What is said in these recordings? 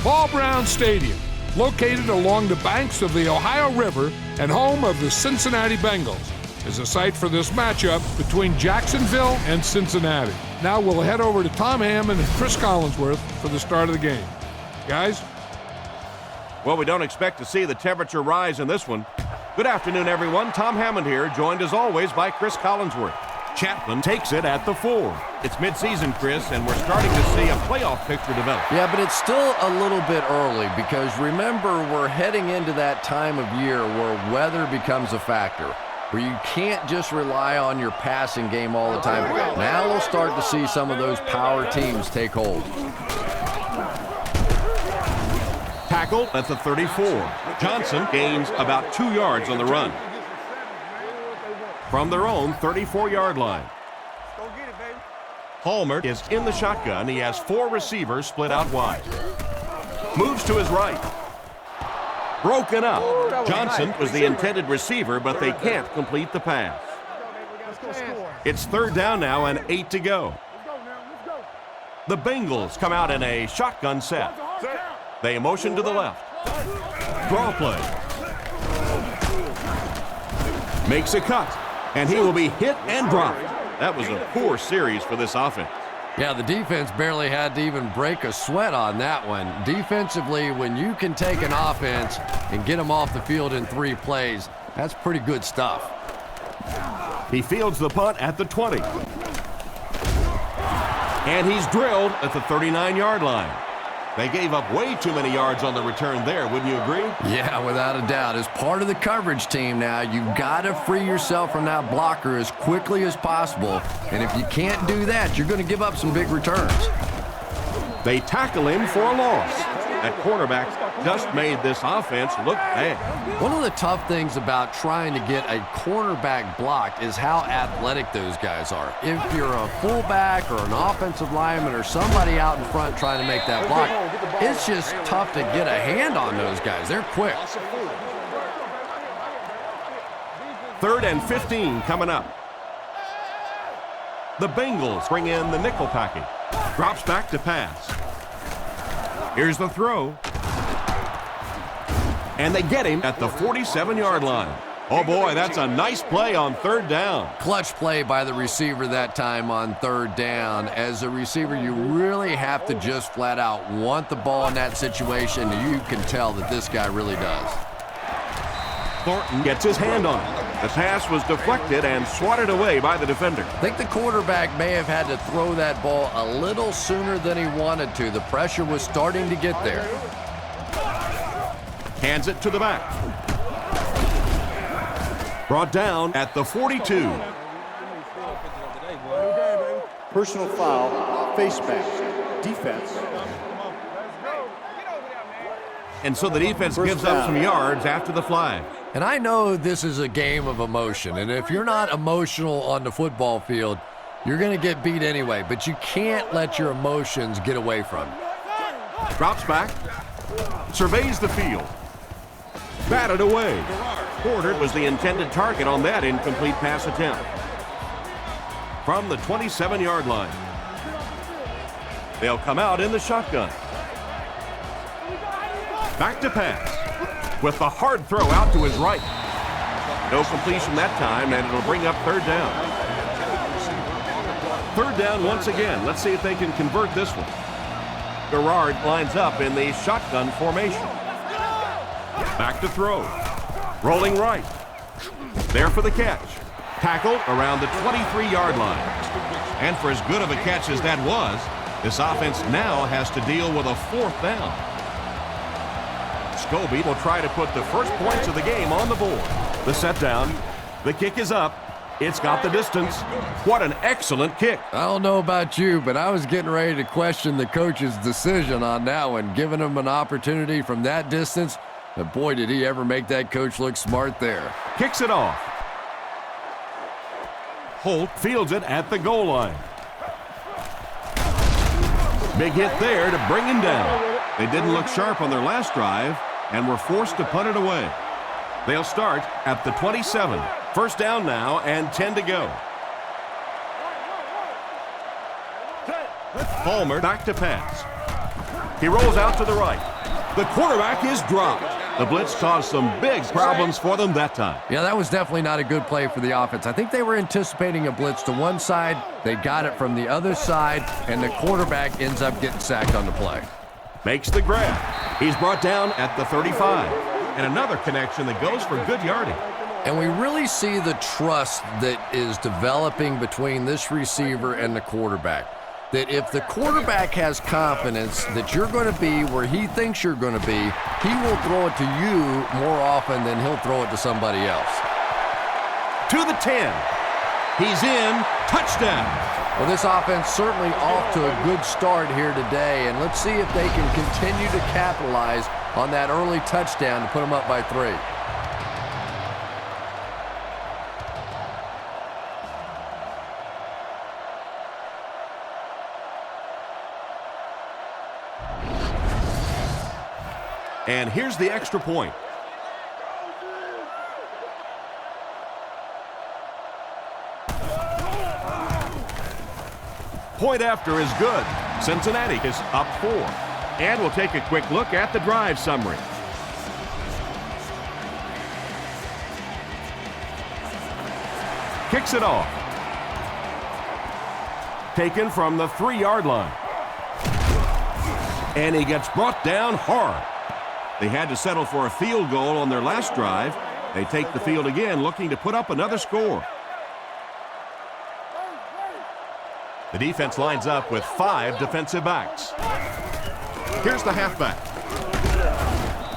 Paul Brown Stadium, located along the banks of the Ohio River and home of the Cincinnati Bengals, is a site for this matchup between Jacksonville and Cincinnati. Now we'll head over to Tom Hammond and Chris Collinsworth for the start of the game. Guys? Well, we don't expect to see the temperature rise in this one. Good afternoon, everyone. Tom Hammond here, joined as always by Chris Collinsworth. Chapman takes it at the 4. It's midseason, Chris, and we're starting to see a playoff picture develop. Yeah, but it's still a little bit early because remember, we're heading into that time of year where weather becomes a factor, where you can't just rely on your passing game all the time. Now we'll start to see some of those power teams take hold. Tackle at the 34. Johnson gains about 2 yards on the run. From their own 34-yard line. Palmer is in the shotgun. He has 4 receivers split out wide. Moves to his right. Broken up. Johnson was the intended receiver, but they can't complete the pass. It's 3rd down now and 8 to go. The Bengals come out in a shotgun set. They motion to the left. Draw play. Makes a cut. And he will be hit and dropped. That was a poor series for this offense. Yeah, the defense barely had to even break a sweat on that one. Defensively, when you can take an offense and get them off the field in 3 plays, that's pretty good stuff. He fields the punt at the 20. And he's drilled at the 39-yard line. They gave up way too many yards on the return there, wouldn't you agree? Yeah, without a doubt. As part of the coverage team now, you've got to free yourself from that blocker as quickly as possible. And if you can't do that, you're going to give up some big returns. They tackle him for a loss. That cornerback just made this offense look bad. One of the tough things about trying to get a cornerback blocked is how athletic those guys are. If you're a fullback or an offensive lineman or somebody out in front trying to make that block, it's just tough to get a hand on those guys. They're quick. 3rd and 15 coming up. The Bengals bring in the nickel package. Drops back to pass. Here's the throw. And they get him at the 47-yard line. Oh, boy, that's a nice play on 3rd down. Clutch play by the receiver that time on 3rd down. As a receiver, you really have to just flat out want the ball in that situation. You can tell that this guy really does. Thornton gets his hand on it. The pass was deflected and swatted away by the defender. I think the quarterback may have had to throw that ball a little sooner than he wanted to. The pressure was starting to get there. Hands it to the back. Brought down at the 42. Personal foul, face mask, defense. And so the defense gives up some yards after the flag. And I know this is a game of emotion, and if you're not emotional on the football field, you're going to get beat anyway, but you can't let your emotions get away from you. Drops back, surveys the field, batted away. Porter was the intended target on that incomplete pass attempt. From the 27-yard line, they'll come out in the shotgun. Back to pass with the hard throw out to his right. No completion that time, and it'll bring up 3rd down. 3rd down once again. Let's see if they can convert this one. Garrard lines up in the shotgun formation. Back to throw. Rolling right. There for the catch. Tackled around the 23-yard line. And for as good of a catch as that was, this offense now has to deal with a 4th down. Scobie will try to put the first points of the game on the board. The set down. The kick is up. It's got the distance. What an excellent kick. I don't know about you, but I was getting ready to question the coach's decision on that one, giving him an opportunity from that distance. But boy, did he ever make that coach look smart there. Kicks it off. Holt fields it at the goal line. Big hit there to bring him down. They didn't look sharp on their last drive and were forced to punt it away. They'll start at the 27. 1st down now and 10 to go. Palmer back to pass. He rolls out to the right. The quarterback is dropped. The blitz caused some big problems for them that time. Yeah, that was definitely not a good play for the offense. I think they were anticipating a blitz to one side. They got it from the other side, and the quarterback ends up getting sacked on the play. Makes the grab. He's brought down at the 35. And another connection that goes for good yardage. And we really see the trust that is developing between this receiver and the quarterback. That if the quarterback has confidence that you're going to be where he thinks you're going to be, he will throw it to you more often than he'll throw it to somebody else. To the 10. He's in. Touchdown. Well, this offense certainly off to a good start here today, and let's see if they can continue to capitalize on that early touchdown to put them up by 3. And here's the extra point. Point after is good. Cincinnati is up 4. And we'll take a quick look at the drive summary. Kicks it off. Taken from the 3-yard line. And he gets brought down hard. They had to settle for a field goal on their last drive. They take the field again, looking to put up another score. The defense lines up with 5 defensive backs. Here's the halfback.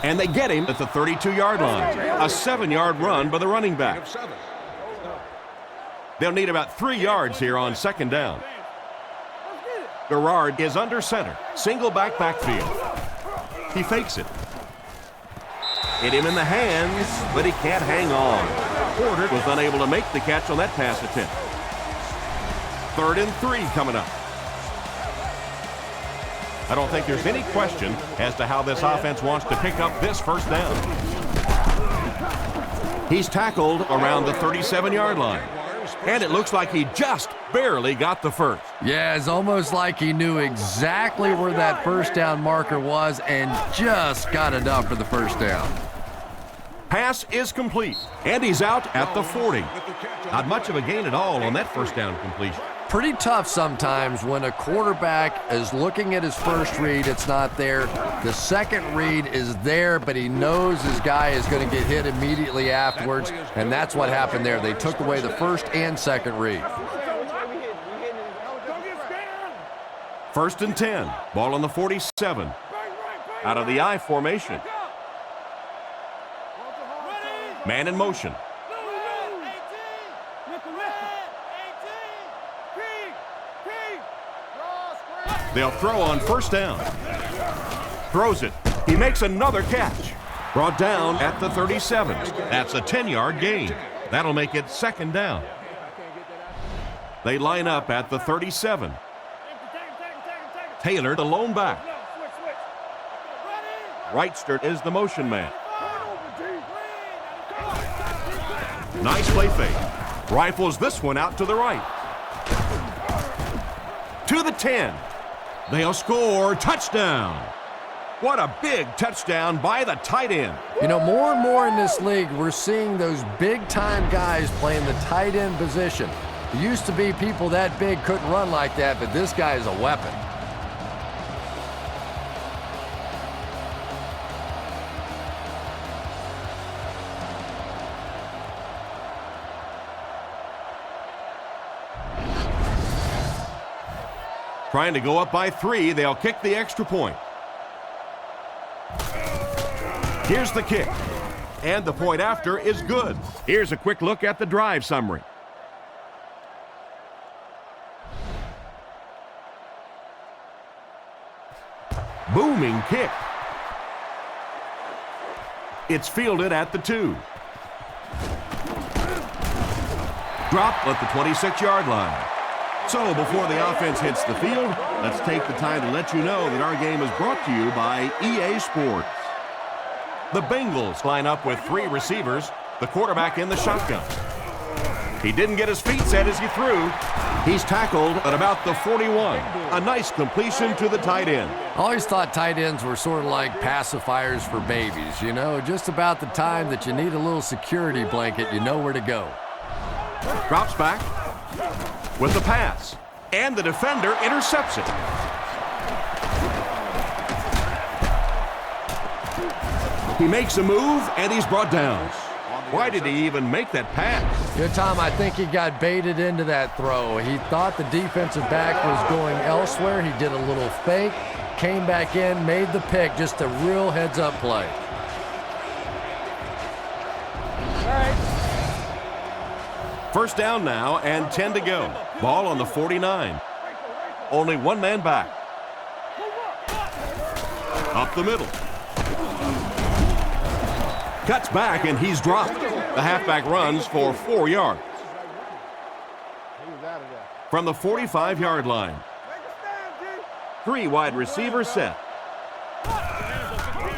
And they get him at the 32-yard line. A 7-yard run by the running back. They'll need about 3 yards here on second down. Garrard is under center. Single backfield. He fakes it. Hit him in the hands, but he can't hang on. Porter was unable to make the catch on that pass attempt. 3rd and 3 coming up. I don't think there's any question as to how this offense wants to pick up this first down. He's tackled around the 37-yard line. And it looks like he just barely got the first. Yeah, it's almost like he knew exactly where that first down marker was and just got enough for the first down. Pass is complete, and he's out at the 40. Not much of a gain at all on that first down completion. Pretty tough sometimes when a quarterback is looking at his first read, it's not there. The second read is there, but he knows his guy is going to get hit immediately afterwards, and that's what happened there. They took away the first and second read. 1st and 10. Ball on the 47. Out of the I formation. Man in motion. They'll throw on first down. Throws it. He makes another catch. Brought down at the 37. That's a 10-yard gain. That'll make it second down. They line up at the 37. Taylor, the lone back. Wrightster is the motion man. Nice play fake. Rifles this one out to the right. To the 10. They'll score. Touchdown. What a big touchdown by the tight end. You know, more and more in this league, we're seeing those big-time guys playing the tight end position. It used to be people that big couldn't run like that, but this guy is a weapon. Trying to go up by 3. They'll kick the extra point. Here's the kick. And the point after is good. Here's a quick look at the drive summary. Booming kick. It's fielded at the 2. Dropped at the 26-yard line. So before the offense hits the field, let's take the time to let you know that our game is brought to you by EA Sports. The Bengals line up with 3 receivers, the quarterback in the shotgun. He didn't get his feet set as he threw. He's tackled at about the 41. A nice completion to the tight end. I always thought tight ends were sort of like pacifiers for babies. You know, just about the time that you need a little security blanket, you know where to go. Drops back with the pass. And the defender intercepts it. He makes a move, and he's brought down. Why did he even make that pass? Yeah, Tom, I think he got baited into that throw. He thought the defensive back was going elsewhere. He did a little fake, came back in, made the pick. Just a real heads-up play. First down now, and 10 to go. Ball on the 49. Only one man back. Up the middle. Cuts back, and he's dropped. The halfback runs for 4 yards. From the 45-yard line. 3 wide receivers set.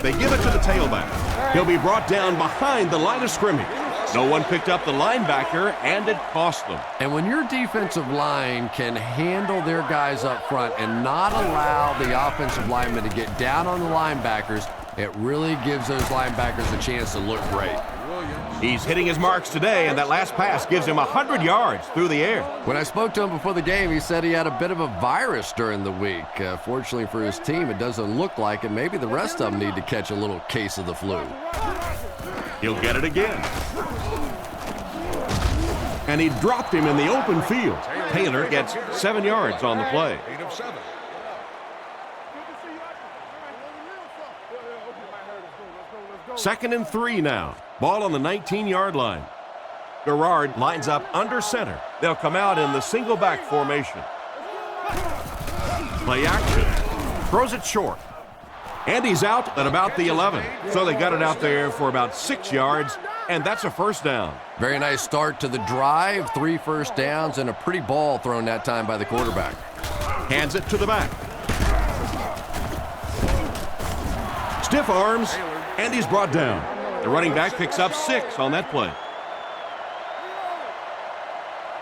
They give it to the tailback. He'll be brought down behind the line of scrimmage. No one picked up the linebacker, and it cost them. And when your defensive line can handle their guys up front and not allow the offensive linemen to get down on the linebackers, it really gives those linebackers a chance to look great. He's hitting his marks today, and that last pass gives him 100 yards through the air. When I spoke to him before the game, he said he had a bit of a virus during the week. Fortunately for his team, it doesn't look like it. Maybe the rest of them need to catch a little case of the flu. He'll get it again. And he dropped him in the open field. Taylor gets 7 yards on the play. 8 of 7. Second and 3 now. Ball on the 19-yard line. Garrard lines up under center. They'll come out in the single back formation. Play action. Throws it short. And he's out at about the 11. So they got it out there for about 6 yards, and that's a first down. Very nice start to the drive. 3 first downs and a pretty ball thrown that time by the quarterback. Hands it to the back. Stiff arms, and he's brought down. The running back picks up 6 on that play.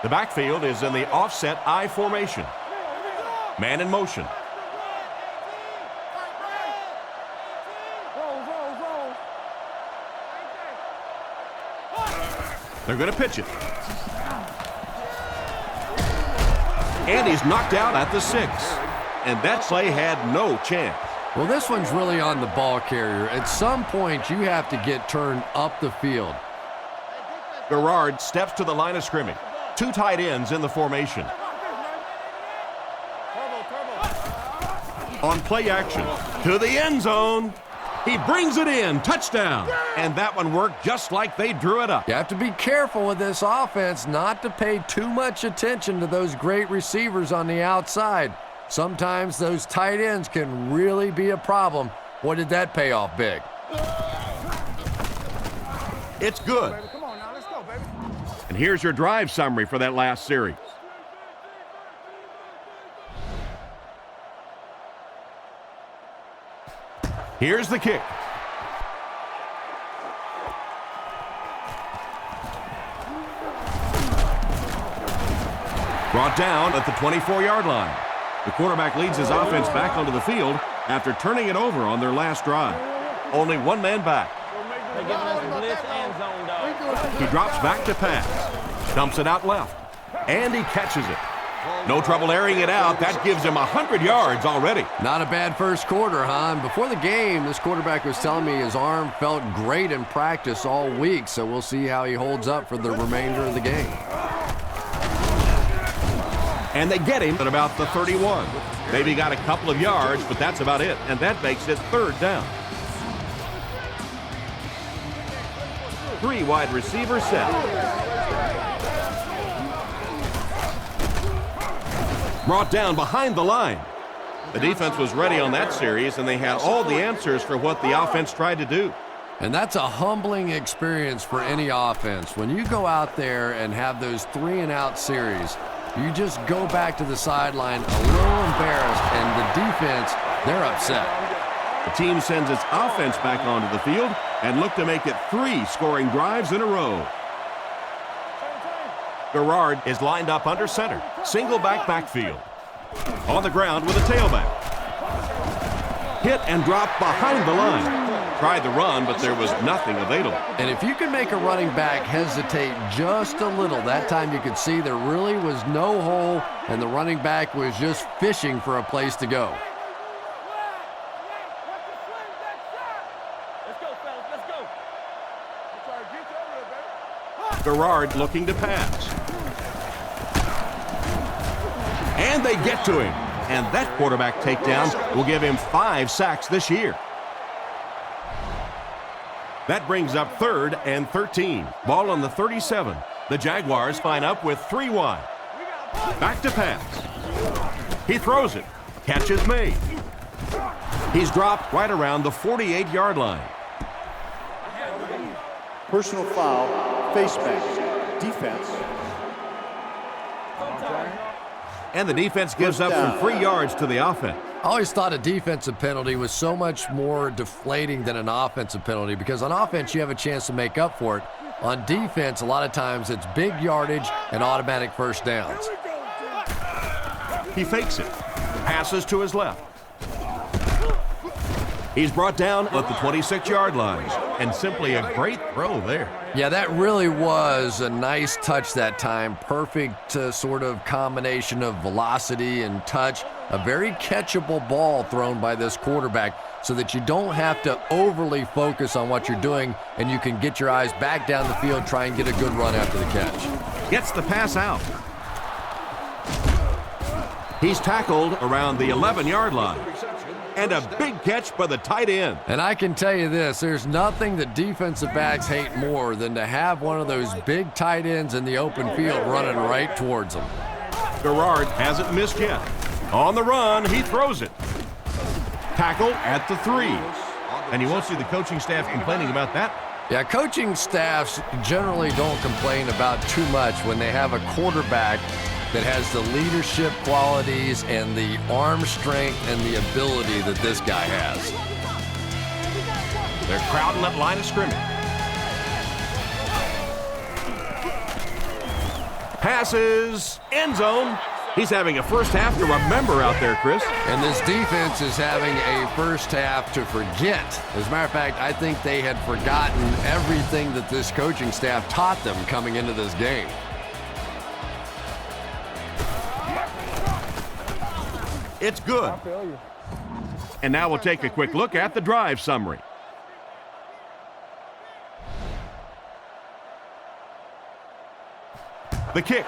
The backfield is in the offset I formation. Man in motion. They're going to pitch it. And he's knocked out at the 6. And that play had no chance. Well, this one's really on the ball carrier. At some point, you have to get turned up the field. Garrard steps to the line of scrimmage. 2 tight ends in the formation. On play action. To the end zone. He brings it in. Touchdown. And that one worked just like they drew it up. You have to be careful with this offense not to pay too much attention to those great receivers on the outside. Sometimes those tight ends can really be a problem. What did that pay off big? It's good. And here's your drive summary for that last series. Here's the kick. Brought down at the 24-yard line. The quarterback leads his offense back onto the field after turning it over on their last drive. Only one man back. He drops back to pass. Dumps it out left. And he catches it. No trouble airing it out. That gives him 100 yards already. Not a bad first quarter, huh? And before the game, this quarterback was telling me his arm felt great in practice all week, so we'll see how he holds up for the remainder of the game. And they get him at about the 31. Maybe got a couple of yards, but that's about it. And that makes it third down. 3 wide receivers set. Brought down behind the line. The defense was ready on that series, and they had all the answers for what the offense tried to do. And that's a humbling experience for any offense. When you go out there and have those 3-and-out series, you just go back to the sideline a little embarrassed, and the defense, they're upset. The team sends its offense back onto the field and look to make it 3 scoring drives in a row. Garrard is lined up under center. Single backfield. On the ground with a tailback. Hit and drop behind the line. Tried the run, but there was nothing available. And if you can make a running back hesitate just a little, that time you could see there really was no hole, and the running back was just fishing for a place to go. Garrard looking to pass. And they get to him. And that quarterback takedown will give him 5 sacks this year. That brings up 3rd and 13. Ball on the 37. The Jaguars line up with 3 wide. Back to pass. He throws it. Catch is made. He's dropped right around the 48-yard line. Personal foul, face mask, defense. And the defense gives up some free yards to the offense. I always thought a defensive penalty was so much more deflating than an offensive penalty, because on offense you have a chance to make up for it. On defense, a lot of times it's big yardage and automatic first downs. He fakes it. Passes to his left. He's brought down at the 26-yard line. And simply a great throw there. Yeah, that really was a nice touch that time. Perfect sort of combination of velocity and touch. A very catchable ball thrown by this quarterback so that you don't have to overly focus on what you're doing, and you can get your eyes back down the field, try and get a good run after the catch. Gets the pass out. He's tackled around the 11-yard line. And a big catch by the tight end. And I can tell you this, there's nothing that defensive backs hate more than to have one of those big tight ends in the open field running right towards them. Garrard hasn't missed yet. On the run, he throws it. Tackle at the 3. And you won't see the coaching staff complaining about that. Yeah, coaching staffs generally don't complain about too much when they have a quarterback that has the leadership qualities and the arm strength and the ability that this guy has. They're crowding that line of scrimmage. Passes, end zone. He's having a first half to remember out there, Chris. And this defense is having a first half to forget. As a matter of fact, I think they had forgotten everything that this coaching staff taught them coming into this game. It's good. And now we'll take a quick look at the drive summary. The kick.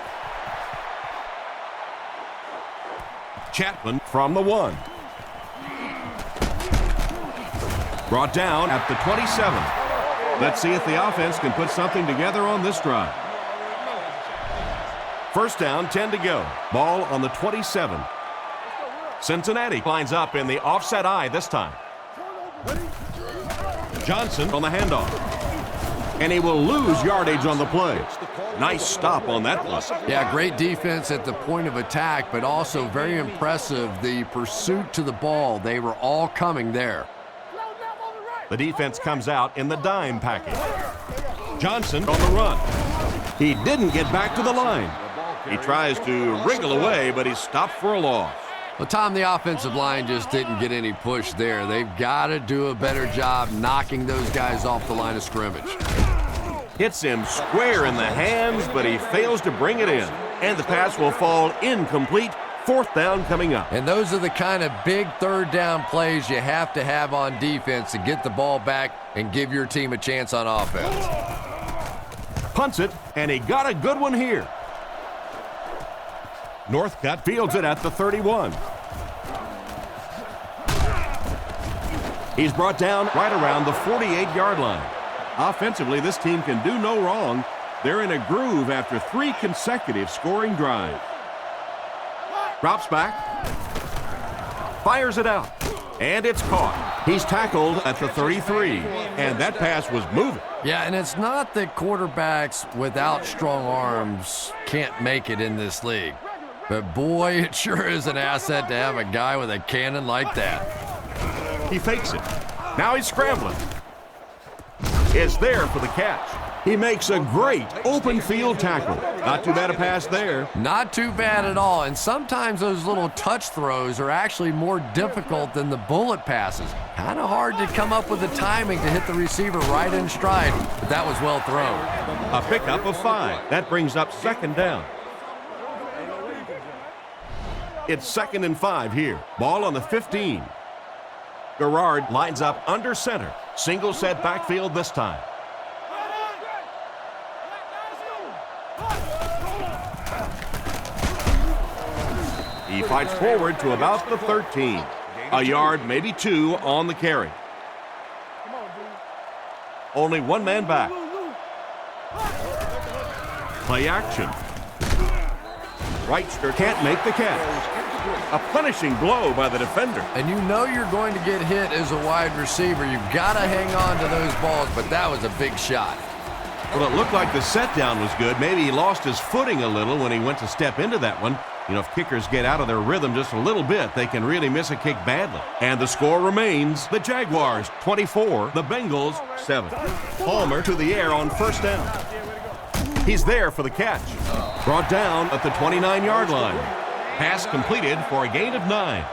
Chapman from the 1. Brought down at the 27. Let's see if the offense can put something together on this drive. First down, 10 to go. Ball on the 27. Cincinnati lines up in the offset eye this time. Johnson on the handoff. And he will lose yardage on the play. Nice stop on that play. Yeah, great defense at the point of attack, but also very impressive the pursuit to the ball. They were all coming there. The defense comes out in the dime package. Johnson on the run. He didn't get back to the line. He tries to wriggle away, but he's stopped for a loss. Well, Tom, the offensive line just didn't get any push there. They've got to do a better job knocking those guys off the line of scrimmage. Hits him square in the hands, but he fails to bring it in. And the pass will fall incomplete. Fourth down coming up. And those are the kind of big third down plays you have to have on defense to get the ball back and give your team a chance on offense. Punts it, and he got a good one here. Northcutt fields it at the 31. He's brought down right around the 48-yard line. Offensively, this team can do no wrong. They're in a groove after 3 consecutive scoring drives. Drops back. Fires it out. And it's caught. He's tackled at the 33. And that pass was moving. Yeah, and it's not that quarterbacks without strong arms can't make it in this league. But boy, it sure is an asset to have a guy with a cannon like that. He fakes it. Now he's scrambling. It's there for the catch. He makes a great open field tackle. Not too bad a pass there. Not too bad at all, and sometimes those little touch throws are actually more difficult than the bullet passes. Kind of hard to come up with the timing to hit the receiver right in stride, but that was well thrown. A pickup of 5. That brings up 2nd down. It's 2nd and 5 here. Ball on the 15. Garrard lines up under center. Single set backfield this time. He fights forward to about the 13. A yard, maybe 2 on the carry. Only one man back. Play action. Wrightster can't make the catch. A punishing blow by the defender. And you know you're going to get hit as a wide receiver. You've got to hang on to those balls, but that was a big shot. Well, it looked like the set down was good. Maybe he lost his footing a little when he went to step into that one. You know, if kickers get out of their rhythm just a little bit, they can really miss a kick badly. And the score remains the Jaguars 24, the Bengals 7. Palmer to the air on 1st down. He's there for the catch. Brought down at the 29-yard line. Pass completed for a gain of 9.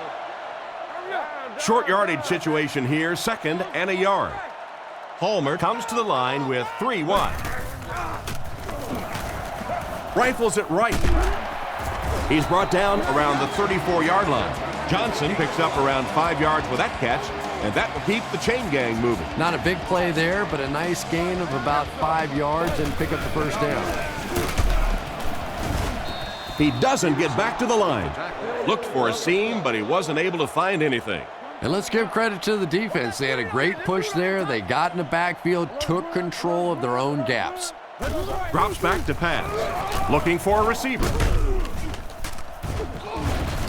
Short yardage situation here, 2nd and a yard. Palmer comes to the line with 3 wide. Rifles it right. He's brought down around the 34-yard line. Johnson picks up around 5 yards with that catch, and that will keep the chain gang moving. Not a big play there, but a nice gain of about 5 yards and pick up the 1st down. He doesn't get back to the line. Looked for a seam, but he wasn't able to find anything. And let's give credit to the defense. They had a great push there. They got in the backfield, took control of their own gaps. Drops back to pass. Looking for a receiver.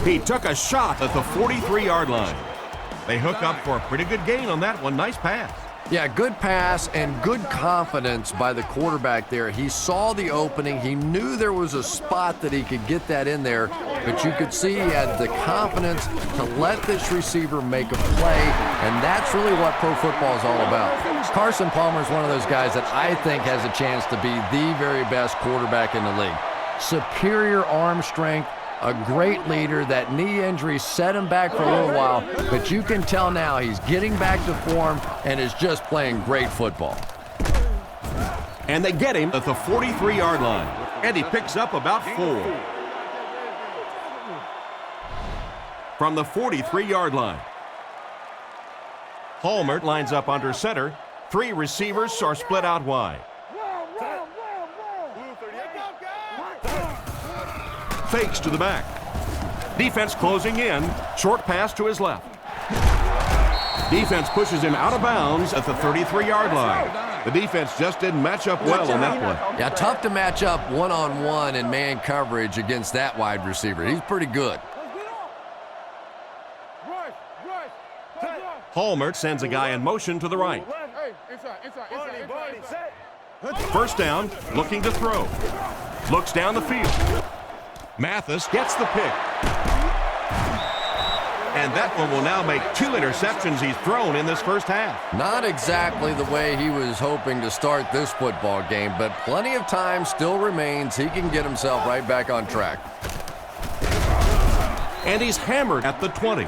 He took a shot at the 43-yard line. They hook up for a pretty good gain on that one. Nice pass. Yeah, good pass and good confidence by the quarterback there. He saw the opening. He knew there was a spot that he could get that in there, but you could see he had the confidence to let this receiver make a play, and that's really what pro football is all about. Carson Palmer is one of those guys that I think has a chance to be the very best quarterback in the league. Superior arm strength, a great leader. That knee injury set him back for a little while, but you can tell now he's getting back to form and is just playing great football. And they get him at the 43-yard line, and he picks up about 4. From the 43-yard line, Palmer lines up under center. 3 receivers are split out wide. Fakes to the back. Defense closing in. Short pass to his left. Defense pushes him out of bounds at the 33-yard line. The defense just didn't match up well on that play. Yeah, tough to match up one-on-one in man coverage against that wide receiver. He's pretty good. Palmer sends a guy in motion to the right. 1st down, looking to throw. Looks down the field. Mathis gets the pick. And that one will now make 2 interceptions he's thrown in this first half. Not exactly the way he was hoping to start this football game, but plenty of time still remains. He can get himself right back on track. And he's hammered at the 20.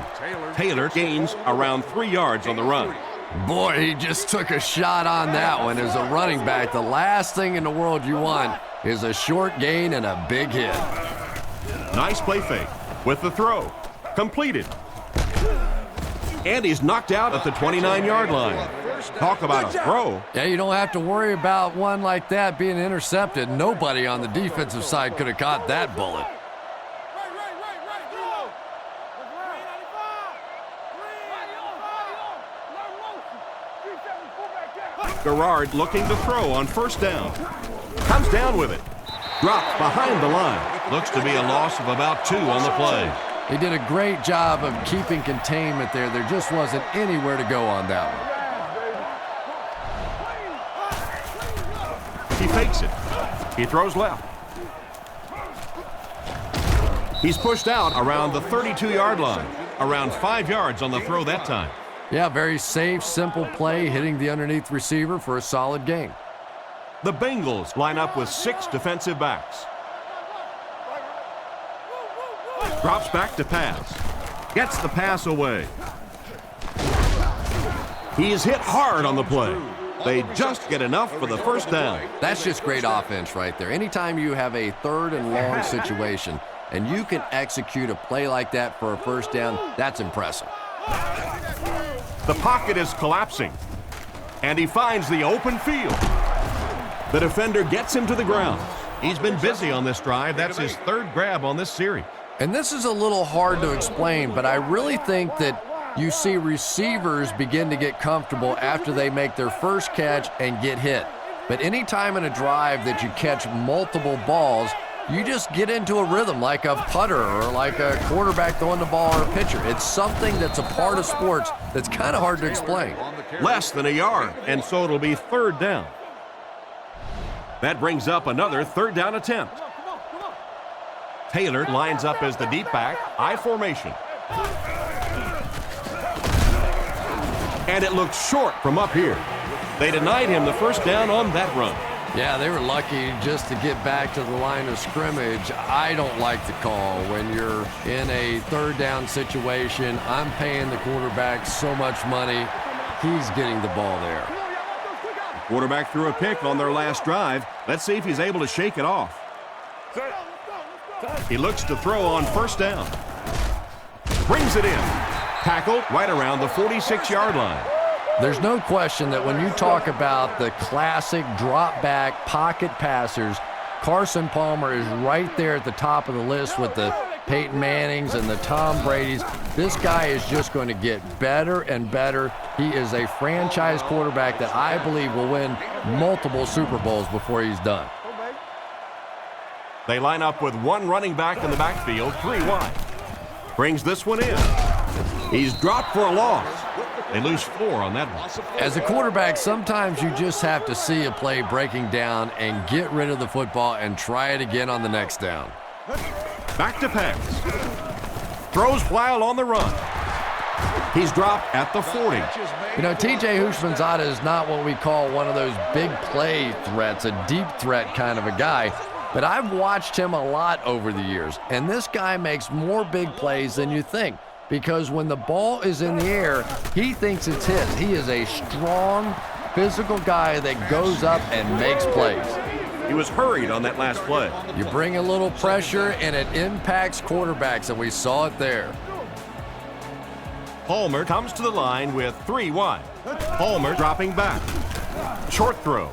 Taylor gains around 3 yards on the run. Boy, he just took a shot on that one. As a running back, the last thing in the world you want is a short gain and a big hit. Nice play fake with the throw. Completed. And he's knocked out at the 29-yard line. Talk about a throw. Yeah, you don't have to worry about one like that being intercepted. Nobody on the defensive side could have caught that bullet. Garrard looking to throw on 1st down. Comes down with it. Dropped behind the line. Looks to be a loss of about 2 on the play. He did a great job of keeping containment there. There just wasn't anywhere to go on that one. He fakes it. He throws left. He's pushed out around the 32-yard line. Around 5 yards on the throw that time. Yeah, very safe, simple play, hitting the underneath receiver for a solid gain. The Bengals line up with 6 defensive backs. Drops back to pass. Gets the pass away. He's hit hard on the play. They just get enough for the first down. That's just great offense right there. Anytime you have a 3rd and long situation and you can execute a play like that for a first down, that's impressive. The pocket is collapsing, and he finds the open field. The defender gets him to the ground. He's been busy on this drive. That's his 3rd grab on this series. And this is a little hard to explain, but I really think that you see receivers begin to get comfortable after they make their first catch and get hit. But anytime in a drive that you catch multiple balls, you just get into a rhythm like a putter or like a quarterback throwing the ball or a pitcher. It's something that's a part of sports that's kind of hard to explain. Less than a yard, and so it'll be 3rd down. That brings up another 3rd down attempt. Taylor lines up as the deep back, I formation. And it looks short from up here. They denied him the first down on that run. Yeah, they were lucky just to get back to the line of scrimmage. I don't like the call when you're in a 3rd down situation. I'm paying the quarterback so much money. He's getting the ball there. The quarterback threw a pick on their last drive. Let's see if he's able to shake it off. He looks to throw on first down. Brings it in. Tackled right around the 46-yard line. There's no question that when you talk about the classic drop-back pocket passers, Carson Palmer is right there at the top of the list with the Peyton Mannings and the Tom Bradys. This guy is just going to get better and better. He is a franchise quarterback that I believe will win multiple Super Bowls before he's done. They line up with 1 running back in the backfield, 3 wide. Brings this one in. He's dropped for a loss. They lose 4 on that one. As a quarterback, sometimes you just have to see a play breaking down and get rid of the football and try it again on the next down. Back to pass. Throws while on the run. He's dropped at the 40. You know, T.J. Houshmandzadeh is not what we call one of those big play threats, a deep threat kind of a guy. But I've watched him a lot over the years, and this guy makes more big plays than you think. Because when the ball is in the air, he thinks it's his. He is a strong, physical guy that goes up and makes plays. He was hurried on that last play. You bring a little pressure, and it impacts quarterbacks, and we saw it there. Palmer comes to the line with 3 wide. Palmer dropping back. Short throw.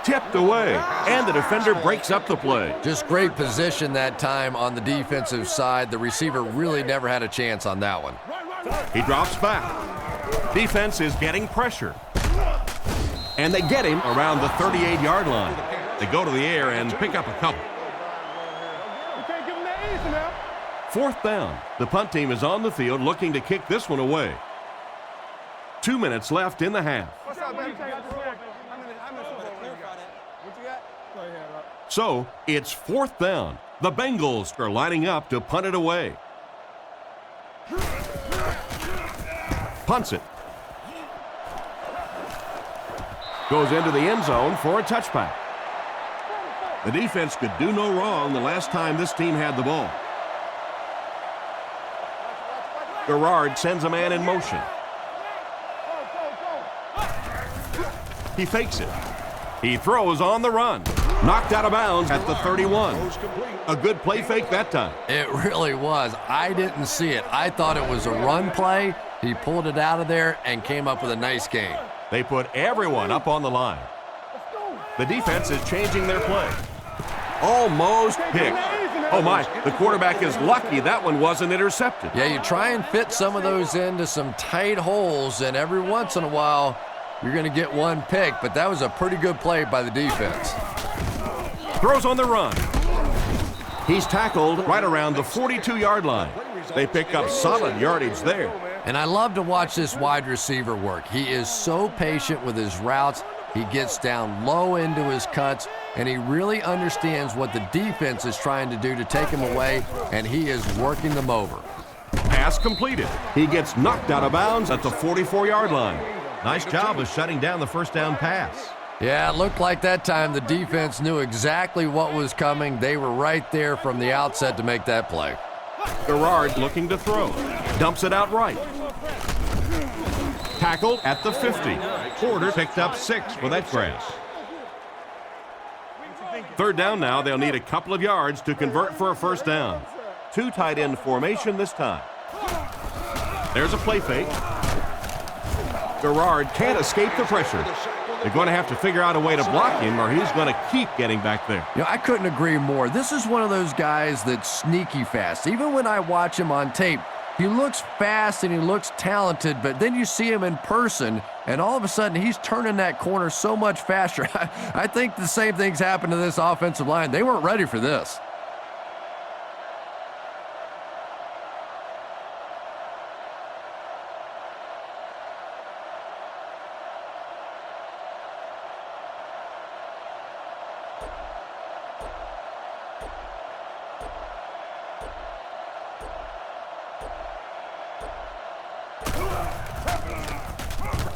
Tipped away, and the defender breaks up the play. Just great position that time on the defensive side. The receiver really never had a chance on that one. He drops back. Defense is getting pressure. And they get him around the 38-yard line. They go to the air and pick up a couple. 4th down. The punt team is on the field looking to kick this one away. 2 minutes left in the half. So, it's 4th down. The Bengals are lining up to punt it away. Punts it. Goes into the end zone for a touchback. The defense could do no wrong the last time this team had the ball. Garrard sends a man in motion. He fakes it. He throws on the run. Knocked out of bounds at the 31. A good play fake that time. It really was. I didn't see it. I thought it was a run play. He pulled it out of there and came up with a nice game. They put everyone up on the line. The defense is changing their play. Almost picked. Oh my, the quarterback is lucky that one wasn't intercepted. Yeah, you try and fit some of those into some tight holes, and every once in a while, you're going to get one pick, but that was a pretty good play by the defense. Throws on the run. He's tackled right around the 42-yard line. They pick up solid yardage there. And I love to watch this wide receiver work. He is so patient with his routes. He gets down low into his cuts, and he really understands what the defense is trying to do to take him away, and he is working them over. Pass completed. He gets knocked out of bounds at the 44-yard line. Nice job of shutting down the first down pass. Yeah, it looked like that time the defense knew exactly what was coming. They were right there from the outset to make that play. Garrard looking to throw. Dumps it out right. Tackled at the 50. Porter picked up 6 for that grass. Third down now. They'll need a couple of yards to convert for a first down. 2 tight end formation this time. There's a play fake. Garrard can't escape the pressure. They're going to have to figure out a way to block him or he's going to keep getting back there. You know, I couldn't agree more. This is one of those guys that's sneaky fast. Even when I watch him on tape, he looks fast and he looks talented, but then you see him in person, and all of a sudden he's turning that corner so much faster. I think the same things happened to this offensive line. They weren't ready for this.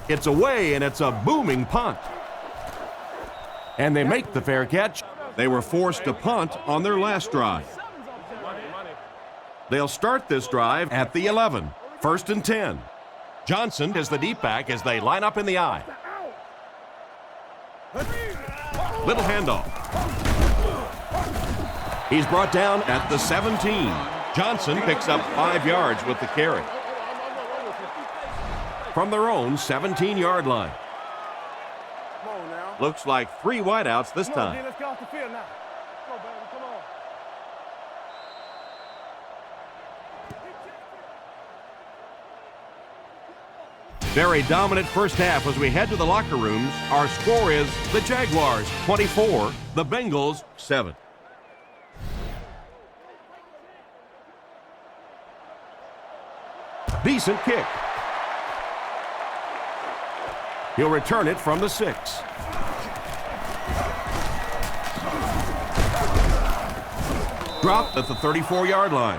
It's away, and it's a booming punt. And they make the fair catch. They were forced to punt on their last drive. They'll start this drive at the 11. 1st and 10. Johnson is the deep back as they line up in the I. Little handoff. He's brought down at the 17. Johnson picks up 5 yards with the carry. From their own 17-yard line. Looks like 3 wideouts this time. Let's get off the field now. Come on, baby, come on. Very dominant first half as we head to the locker rooms. Our score is the Jaguars 24, the Bengals 7. Decent kick. He'll return it from the 6. Dropped at the 34-yard line.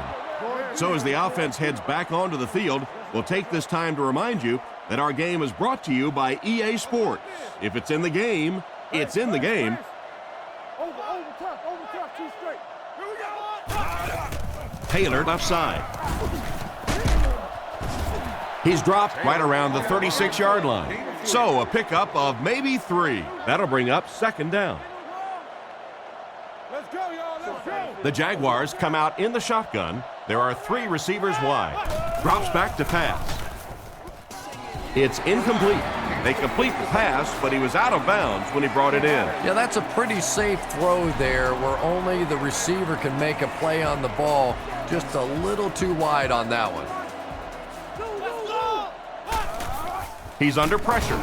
So as the offense heads back onto the field, we'll take this time to remind you that our game is brought to you by EA Sports. If it's in the game, it's in the game. Over top, 2 straight. Here we go. Taylor left side. He's dropped right around the 36-yard line. So a pickup of maybe 3. That'll bring up 2nd down. Let's go, y'all. Let's go. The Jaguars come out in the shotgun. There are 3 receivers wide. Drops back to pass. It's incomplete. They complete the pass, but he was out of bounds when he brought it in. Yeah, that's a pretty safe throw there where only the receiver can make a play on the ball. Just a little too wide on that one. He's under pressure.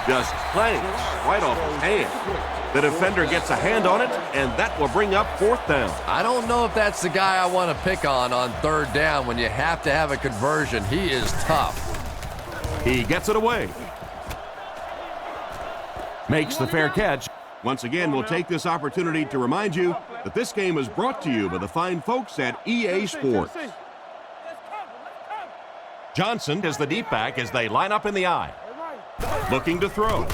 Just clanks right off his hand. The defender gets a hand on it, and that will bring up 4th down. I don't know if that's the guy I want to pick on 3rd down when you have to have a conversion. He is tough. He gets it away. Makes the fair catch. Once again, we'll take this opportunity to remind you that this game is brought to you by the fine folks at EA Sports. Johnson is the deep back as they line up in the I. Looking to throw.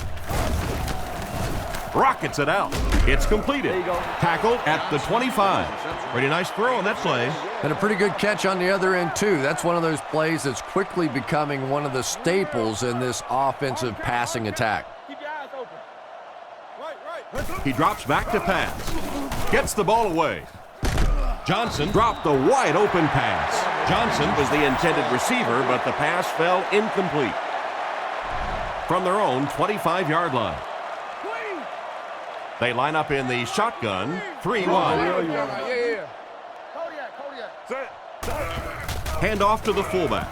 Rockets it out. It's completed. Tackled at the 25. Pretty nice throw on that play. And a pretty good catch on the other end, too. That's one of those plays that's quickly becoming one of the staples in this offensive passing attack. Keep your eyes open. Right. He drops back to pass. Gets the ball away. Johnson dropped the wide open pass. Johnson was the intended receiver, but the pass fell incomplete. From their own 25-yard line. They line up in the shotgun, 3 wide. Yeah. Hand off to the fullback.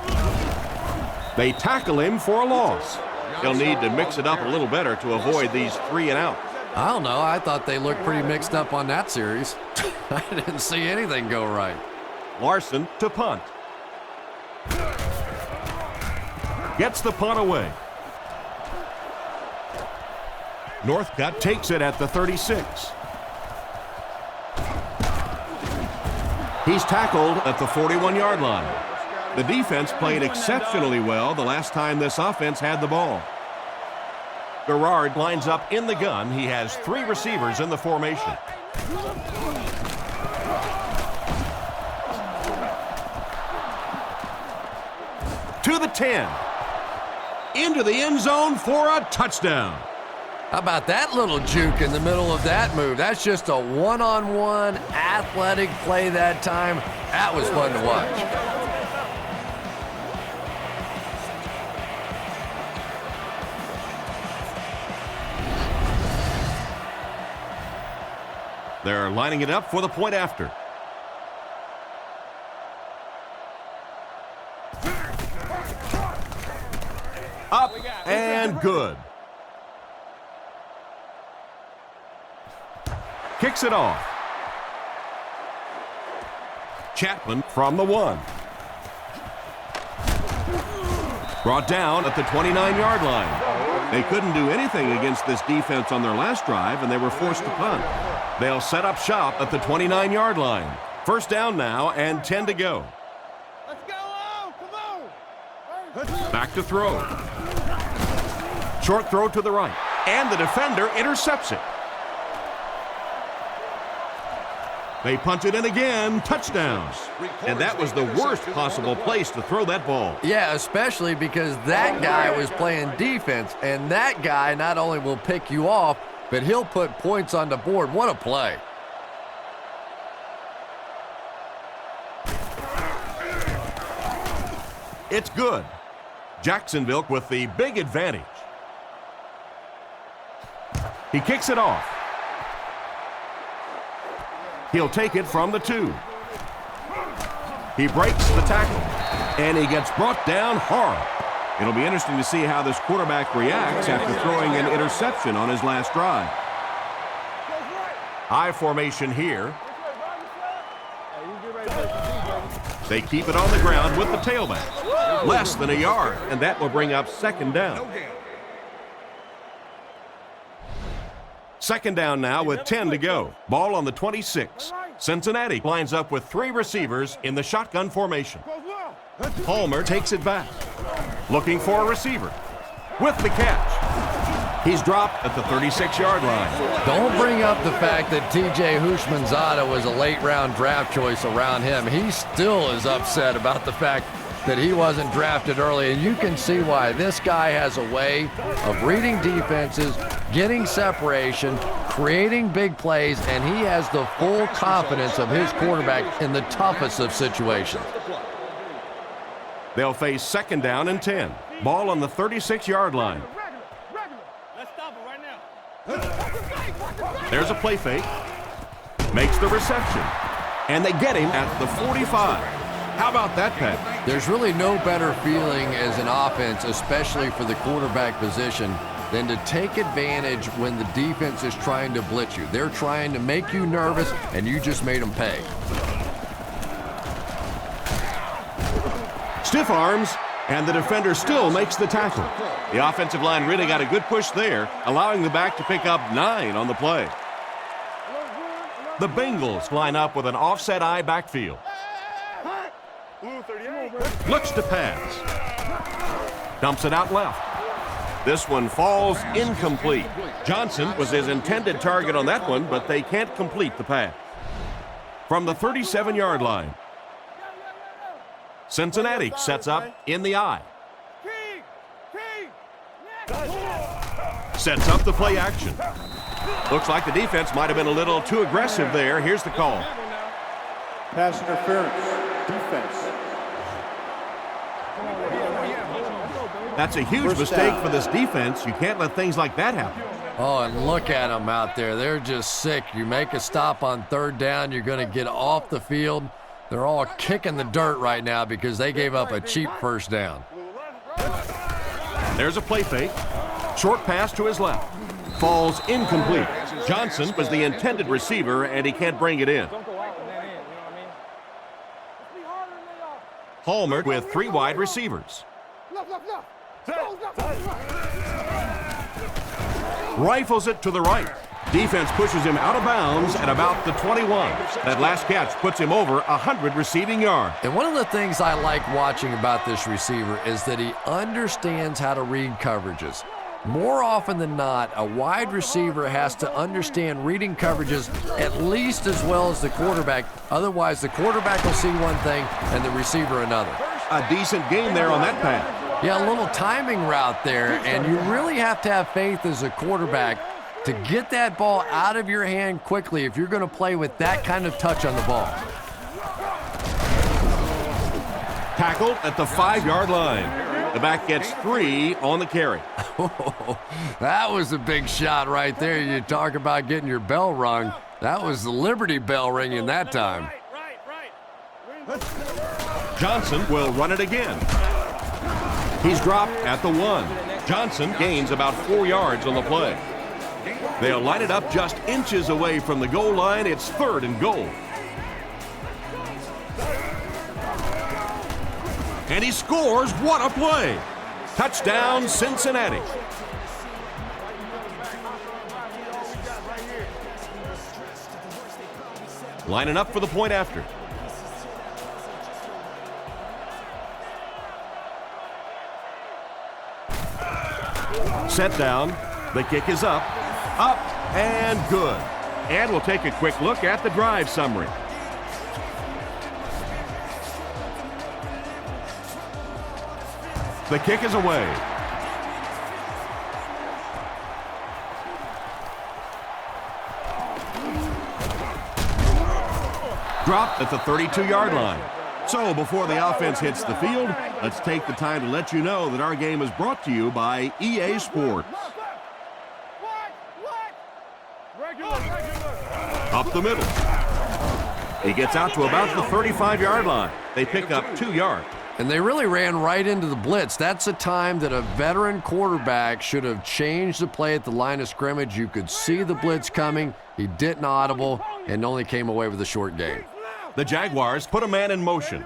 They tackle him for a loss. He'll need to mix it up a little better to avoid these 3 and out. I don't know. I thought they looked pretty mixed up on that series. I didn't see anything go right. Larson to punt. Gets the punt away. Northcutt takes it at the 36. He's tackled at the 41-yard line. The defense played exceptionally well the last time this offense had the ball. Garrard lines up in the gun. He has 3 receivers in the formation. To the 10. Into the end zone for a touchdown. How about that little juke in the middle of that move? That's just a one-on-one athletic play that time. That was fun to watch. They're lining it up for the point after. Up and good. Kicks it off. Chapman from the 1. Brought down at the 29-yard line. They couldn't do anything against this defense on their last drive, and they were forced to punt. They'll set up shop at the 29-yard line. First down now and 10 to go. Let's go! Come on! Back to throw. Short throw to the right. And the defender intercepts it. They punch it in again. Touchdown. And that was the worst possible place to throw that ball. Yeah, especially because that guy was playing defense, and that guy not only will pick you off, but he'll put points on the board. What a play. It's good. Jacksonville with the big advantage. He kicks it off. He'll take it from the 2. He breaks the tackle, and he gets brought down hard. It'll be interesting to see how this quarterback reacts after throwing an interception on his last drive. I formation here. They keep it on the ground with the tailback. Less than a yard, and that will bring up second down. Second down now with 10 to go. Ball on the 26. Cincinnati lines up with 3 receivers in the shotgun formation. Palmer takes it back. Looking for a receiver. With the catch. He's dropped at the 36-yard line. Don't bring up the fact that T.J. Houshmandzadeh was a late-round draft choice around him. He still is upset about the fact that he wasn't drafted early, and you can see why. This guy has a way of reading defenses, getting separation, creating big plays, and he has the full confidence of his quarterback in the toughest of situations. They'll face second down and 10. Ball on the 36-yard line. Let's stop it right now. There's a play fake. Makes the reception. And they get him at the 45. How about that pass? There's really no better feeling as an offense, especially for the quarterback position, than to take advantage when the defense is trying to blitz you. They're trying to make you nervous, and you just made them pay. Stiff arms, and the defender still makes the tackle. The offensive line really got a good push there, allowing the back to pick up 9 on the play. The Bengals line up with an offset eye backfield. Looks to pass. Dumps it out left. This one falls incomplete. Johnson was his intended target on that one, but they can't complete the pass. From the 37-yard line, Cincinnati sets up in the eye. Sets up the play action. Looks like the defense might have been a little too aggressive there. Here's the call. Pass interference. Defense. That's a huge mistake for this defense. You can't let things like that happen. Oh, and look at them out there. They're just sick. You make a stop on third down, you're going to get off the field. They're all kicking the dirt right now because they gave up a cheap first down. There's a play fake. Short pass to his left. Falls incomplete. Johnson was the intended receiver, and he can't bring it in. Palmer with 3 wide receivers. Rifles it to the right. Defense pushes him out of bounds at about the 21. That last catch puts him over 100 receiving yards. And one of the things I like watching about this receiver is that he understands how to read coverages. More often than not, a wide receiver has to understand reading coverages at least as well as the quarterback. Otherwise, the quarterback will see one thing and the receiver another. A decent game there on that pass. Yeah, a little timing route there, and you really have to have faith as a quarterback to get that ball out of your hand quickly if you're going to play with that kind of touch on the ball. Tackled at the 5-yard line. The back gets 3 on the carry. Oh, that was a big shot right there. You talk about getting your bell rung. That was the Liberty Bell ringing that time. Johnson will run it again. He's dropped at the 1. Johnson gains about 4 yards on the play. They'll line it up just inches away from the goal line. It's 3rd and goal. And he scores. What a play! Touchdown, Cincinnati. Lining up for the point after. Set down. The kick is up, and good. And we'll take a quick look at the drive summary. The kick is away. Dropped at the 32-yard line. So before the offense hits the field, let's take the time to let you know that our game is brought to you by EA Sports. Up the middle. He gets out to about the 35-yard line. They pick up 2 yards. And they really ran right into the blitz. That's a time that a veteran quarterback should have changed the play at the line of scrimmage. You could see the blitz coming. He didn't audible and only came away with a short gain. The Jaguars put a man in motion.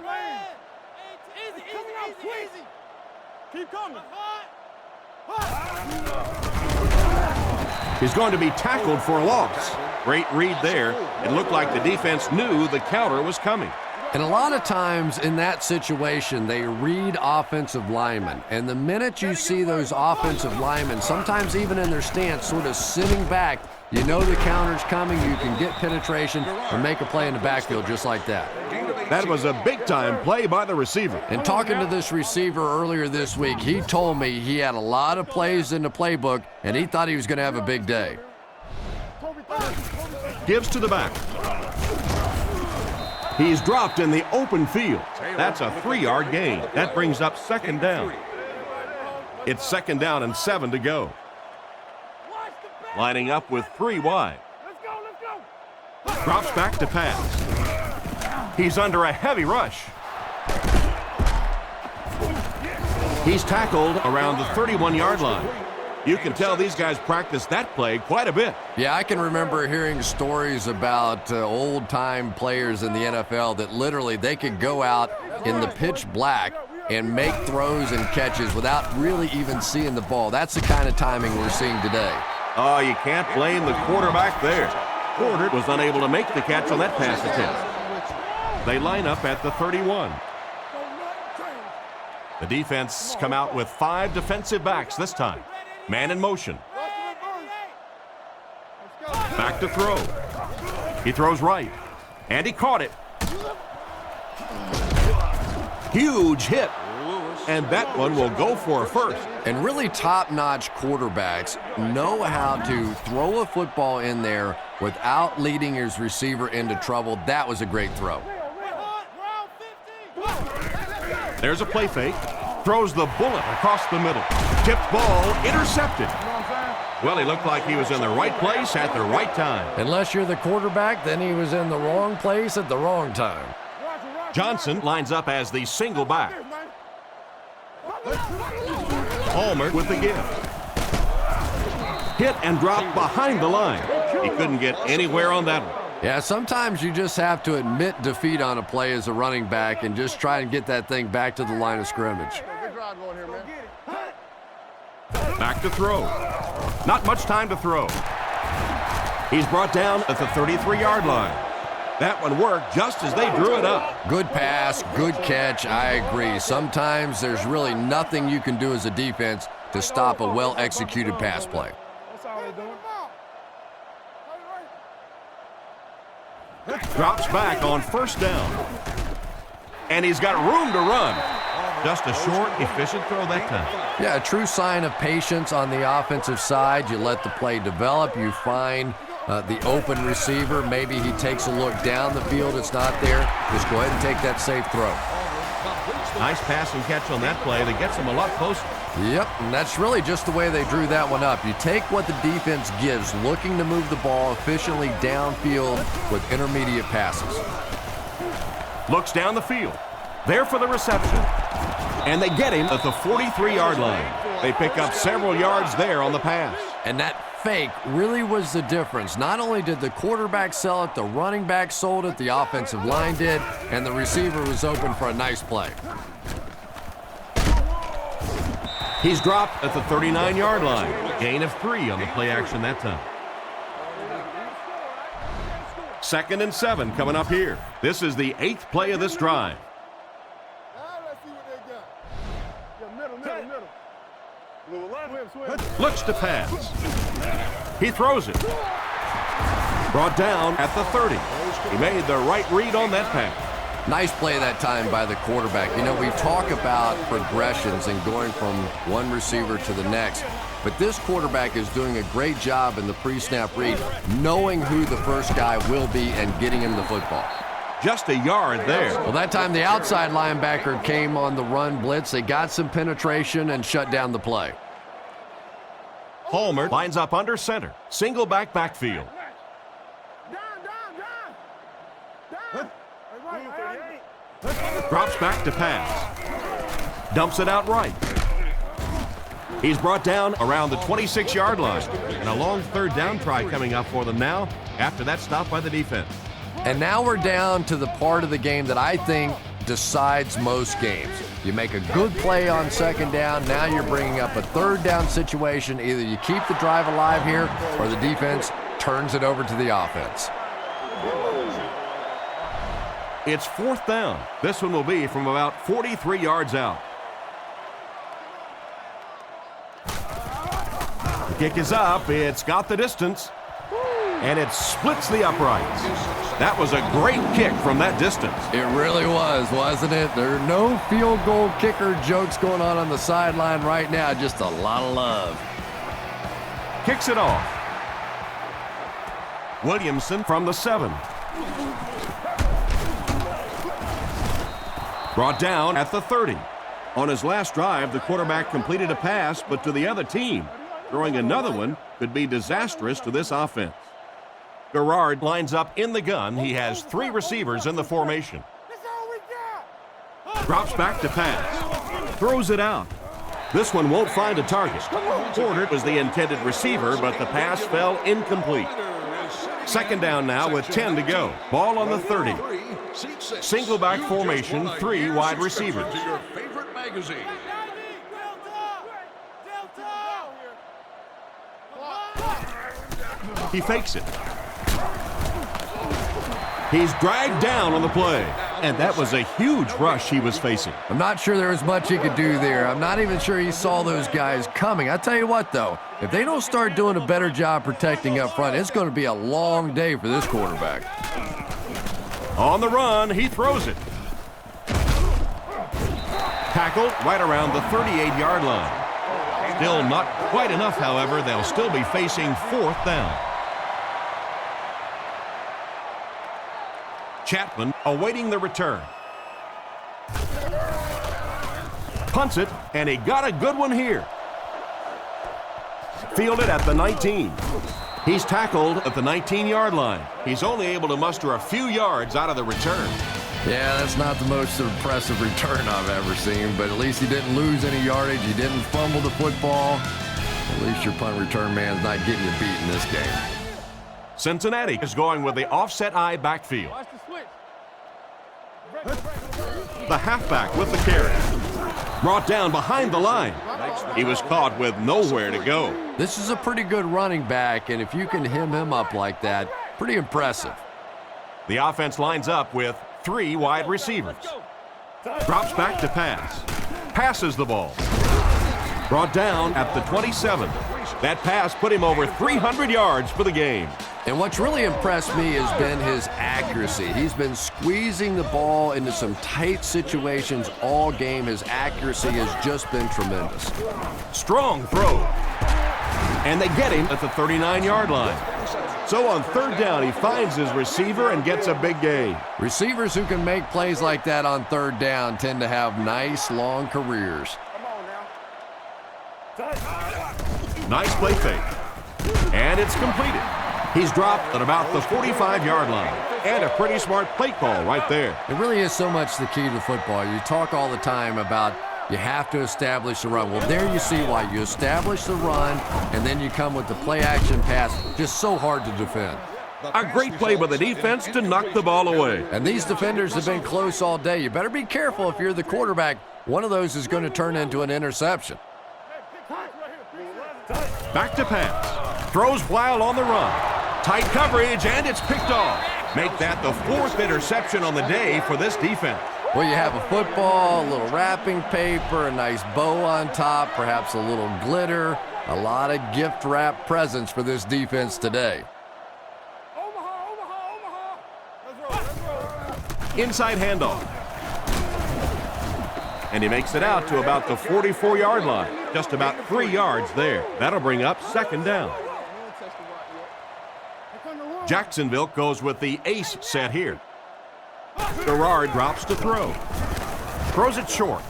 Keep coming. He's going to be tackled for a loss. Great read there. It looked like the defense knew the counter was coming. And a lot of times in that situation, they read offensive linemen. And the minute you see those offensive linemen, sometimes even in their stance, sort of sitting back, you know the counter's coming, you can get penetration and make a play in the backfield just like that. That was a big-time play by the receiver. And talking to this receiver earlier this week, he told me he had a lot of plays in the playbook, and he thought he was going to have a big day. Gives to the back. He's dropped in the open field. That's a 3-yard gain. That brings up 2nd down. It's 2nd down and 7 to go. Lining up with 3 wide. Drops back to pass. He's under a heavy rush. He's tackled around the 31-yard line. You can tell these guys practice that play quite a bit. Yeah, I can remember hearing stories about old-time players in the NFL that literally they could go out in the pitch black and make throws and catches without really even seeing the ball. That's the kind of timing we're seeing today. Oh, you can't blame the quarterback there. Porter was unable to make the catch on that pass attempt. They line up at the 31. The defense come out with 5 defensive backs this time. Man in motion. Back to throw. He throws right. And he caught it. Huge hit. And that one will go for a first. And really top-notch quarterbacks know how to throw a football in there without leading his receiver into trouble. That was a great throw. There's a play fake. Throws the bullet across the middle. Tipped ball, intercepted. Well, he looked like he was in the right place at the right time. Unless you're the quarterback, then he was in the wrong place at the wrong time. Johnson lines up as the single back. Palmer with the gift. Hit and dropped behind the line. He couldn't get anywhere on that one. Yeah, sometimes you just have to admit defeat on a play as a running back and just try and get that thing back to the line of scrimmage. Back to throw. Not much time to throw. He's brought down at the 33-yard line. That one worked just as they drew it up. Good pass, good catch, I agree. Sometimes there's really nothing you can do as a defense to stop a well-executed pass play. That's all they're doing. Drops back on first down. And he's got room to run. Just a short, efficient throw that time. Yeah, a true sign of patience on the offensive side. You let the play develop. You find the open receiver. Maybe he takes a look down the field. It's not there. Just go ahead and take that safe throw. Nice pass and catch on that play that gets him a lot closer. Yep, and that's really just the way they drew that one up. You take what the defense gives, looking to move the ball efficiently downfield with intermediate passes. Looks down the field. There for the reception. And they get him at the 43-yard line. They pick up several yards there on the pass. And that fake really was the difference. Not only did the quarterback sell it, the running back sold it, the offensive line did, and the receiver was open for a nice play. He's dropped at the 39-yard line. Gain of 3 on the play action that time. 2nd and 7 coming up here. This is the 8th play of this drive. Let's see what they got. Yeah, middle. Looks to pass. He throws it. Brought down at the 30. He made the right read on that pass. Nice play that time by the quarterback. You know, we talk about progressions and going from one receiver to the next, but this quarterback is doing a great job in the pre-snap read, knowing who the first guy will be and getting him the football. Just a yard there. Well, that time the outside linebacker came on the run blitz. They got some penetration and shut down the play. Palmer lines up under center. Single backfield. Drops back to pass. Dumps it out right. He's brought down around the 26-yard line. And a long 3rd down try coming up for them now after that stop by the defense. And now we're down to the part of the game that I think decides most games. You make a good play on 2nd down, now you're bringing up a 3rd down situation. Either you keep the drive alive here or the defense turns it over to the offense. It's 4th down. This one will be from about 43 yards out. The kick is up. It's got the distance. And it splits the uprights. That was a great kick from that distance. It really was, wasn't it? There are no field goal kicker jokes going on the sideline right now. Just a lot of love. Kicks it off. Williamson from the 7. Brought down at the 30. On his last drive, the quarterback completed a pass, but to the other team. Throwing another one could be disastrous to this offense. Garrard lines up in the gun. He has 3 receivers in the formation. Drops back to pass. Throws it out. This one won't find a target. Porter was the intended receiver, but the pass fell incomplete. 2nd down now with 10 to go. Ball on the 30. Single back formation, 3 wide receivers. He fakes it. He's dragged down on the play. And that was a huge rush he was facing. I'm not sure there was much he could do there. I'm not even sure he saw those guys coming. I tell you what, though, if they don't start doing a better job protecting up front, it's going to be a long day for this quarterback. On the run, he throws it. Tackled right around the 38-yard line. Still not quite enough, however. They'll still be facing 4th down. Chapman awaiting the return. Punts it, and he got a good one here. Fielded at the 19. He's tackled at the 19-yard line. He's only able to muster a few yards out of the return. Yeah, that's not the most impressive return I've ever seen, but at least he didn't lose any yardage. He didn't fumble the football. At least your punt return man's not getting you beat in this game. Cincinnati is going with the offset eye backfield. The halfback with the carry. Brought down behind the line. He was caught with nowhere to go. This is a pretty good running back, and if you can hem him up like that, pretty impressive. The offense lines up with 3 wide receivers. Drops back to pass. Passes the ball. Brought down at the 27. That pass put him over 300 yards for the game. And what's really impressed me has been his accuracy. He's been squeezing the ball into some tight situations all game. His accuracy has just been tremendous. Strong throw. And they get him at the 39-yard line. So on third down, he finds his receiver and gets a big gain. Receivers who can make plays like that on third down tend to have nice, long careers. Nice play fake. And it's completed. He's dropped at about the 45-yard line. And a pretty smart play call right there. It really is so much the key to football. You talk all the time about you have to establish the run. Well, there you see why. You establish the run, and then you come with the play-action pass. Just so hard to defend. A great play by the defense to knock the ball away. And these defenders have been close all day. You better be careful if you're the quarterback. One of those is going to turn into an interception. Back to pass. Throws while on the run. Tight coverage, and it's picked off. Make that the 4th interception on the day for this defense. Well, you have a football, a little wrapping paper, a nice bow on top, perhaps a little glitter, a lot of gift wrap presents for this defense today. Inside handoff. And he makes it out to about the 44-yard line. Just about 3 yards there. That'll bring up second down. Jacksonville goes with the ace set here. Gerard drops to throw. Throws it short.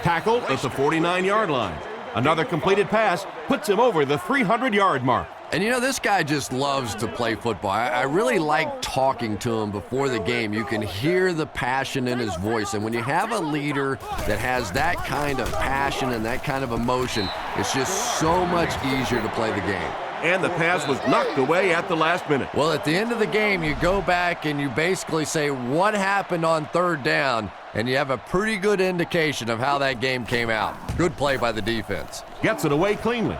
Tackled at the 49-yard line. Another completed pass puts him over the 300-yard mark. And you know, this guy just loves to play football. I really like talking to him before the game. You can hear the passion in his voice. And when you have a leader that has that kind of passion and that kind of emotion, it's just so much easier to play the game. And the pass was knocked away at the last minute. Well, at the end of the game, you go back and you basically say what happened on third down, and you have a pretty good indication of how that game came out. Good play by the defense. Gets it away cleanly.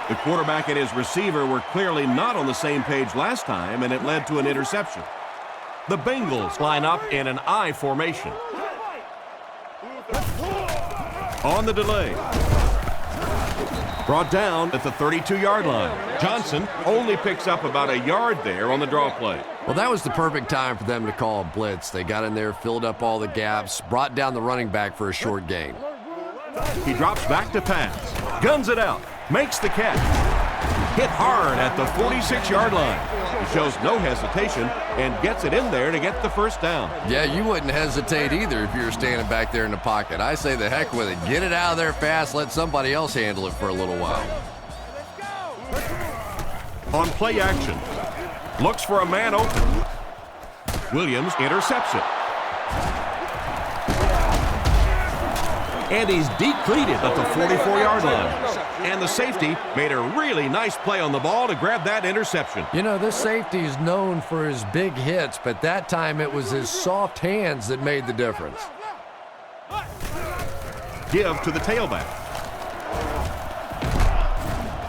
The quarterback and his receiver were clearly not on the same page last time, and it led to an interception. The Bengals line up in an I formation. On the delay. Brought down at the 32-yard line. Johnson only picks up about a yard there on the draw play. Well, that was the perfect time for them to call a blitz. They got in there, filled up all the gaps, brought down the running back for a short gain. He drops back to pass. Guns it out. Makes the catch. Hit hard at the 46-yard line. He shows no hesitation and gets it in there to get the first down. Yeah, you wouldn't hesitate either if you were standing back there in the pocket. I say the heck with it. Get it out of there fast. Let somebody else handle it for a little while. On play action. Looks for a man open. Williams intercepts it. And he's depleted at the 44-yard line. And the safety made a really nice play on the ball to grab that interception. You know, this safety is known for his big hits, but that time it was his soft hands that made the difference. Give to the tailback.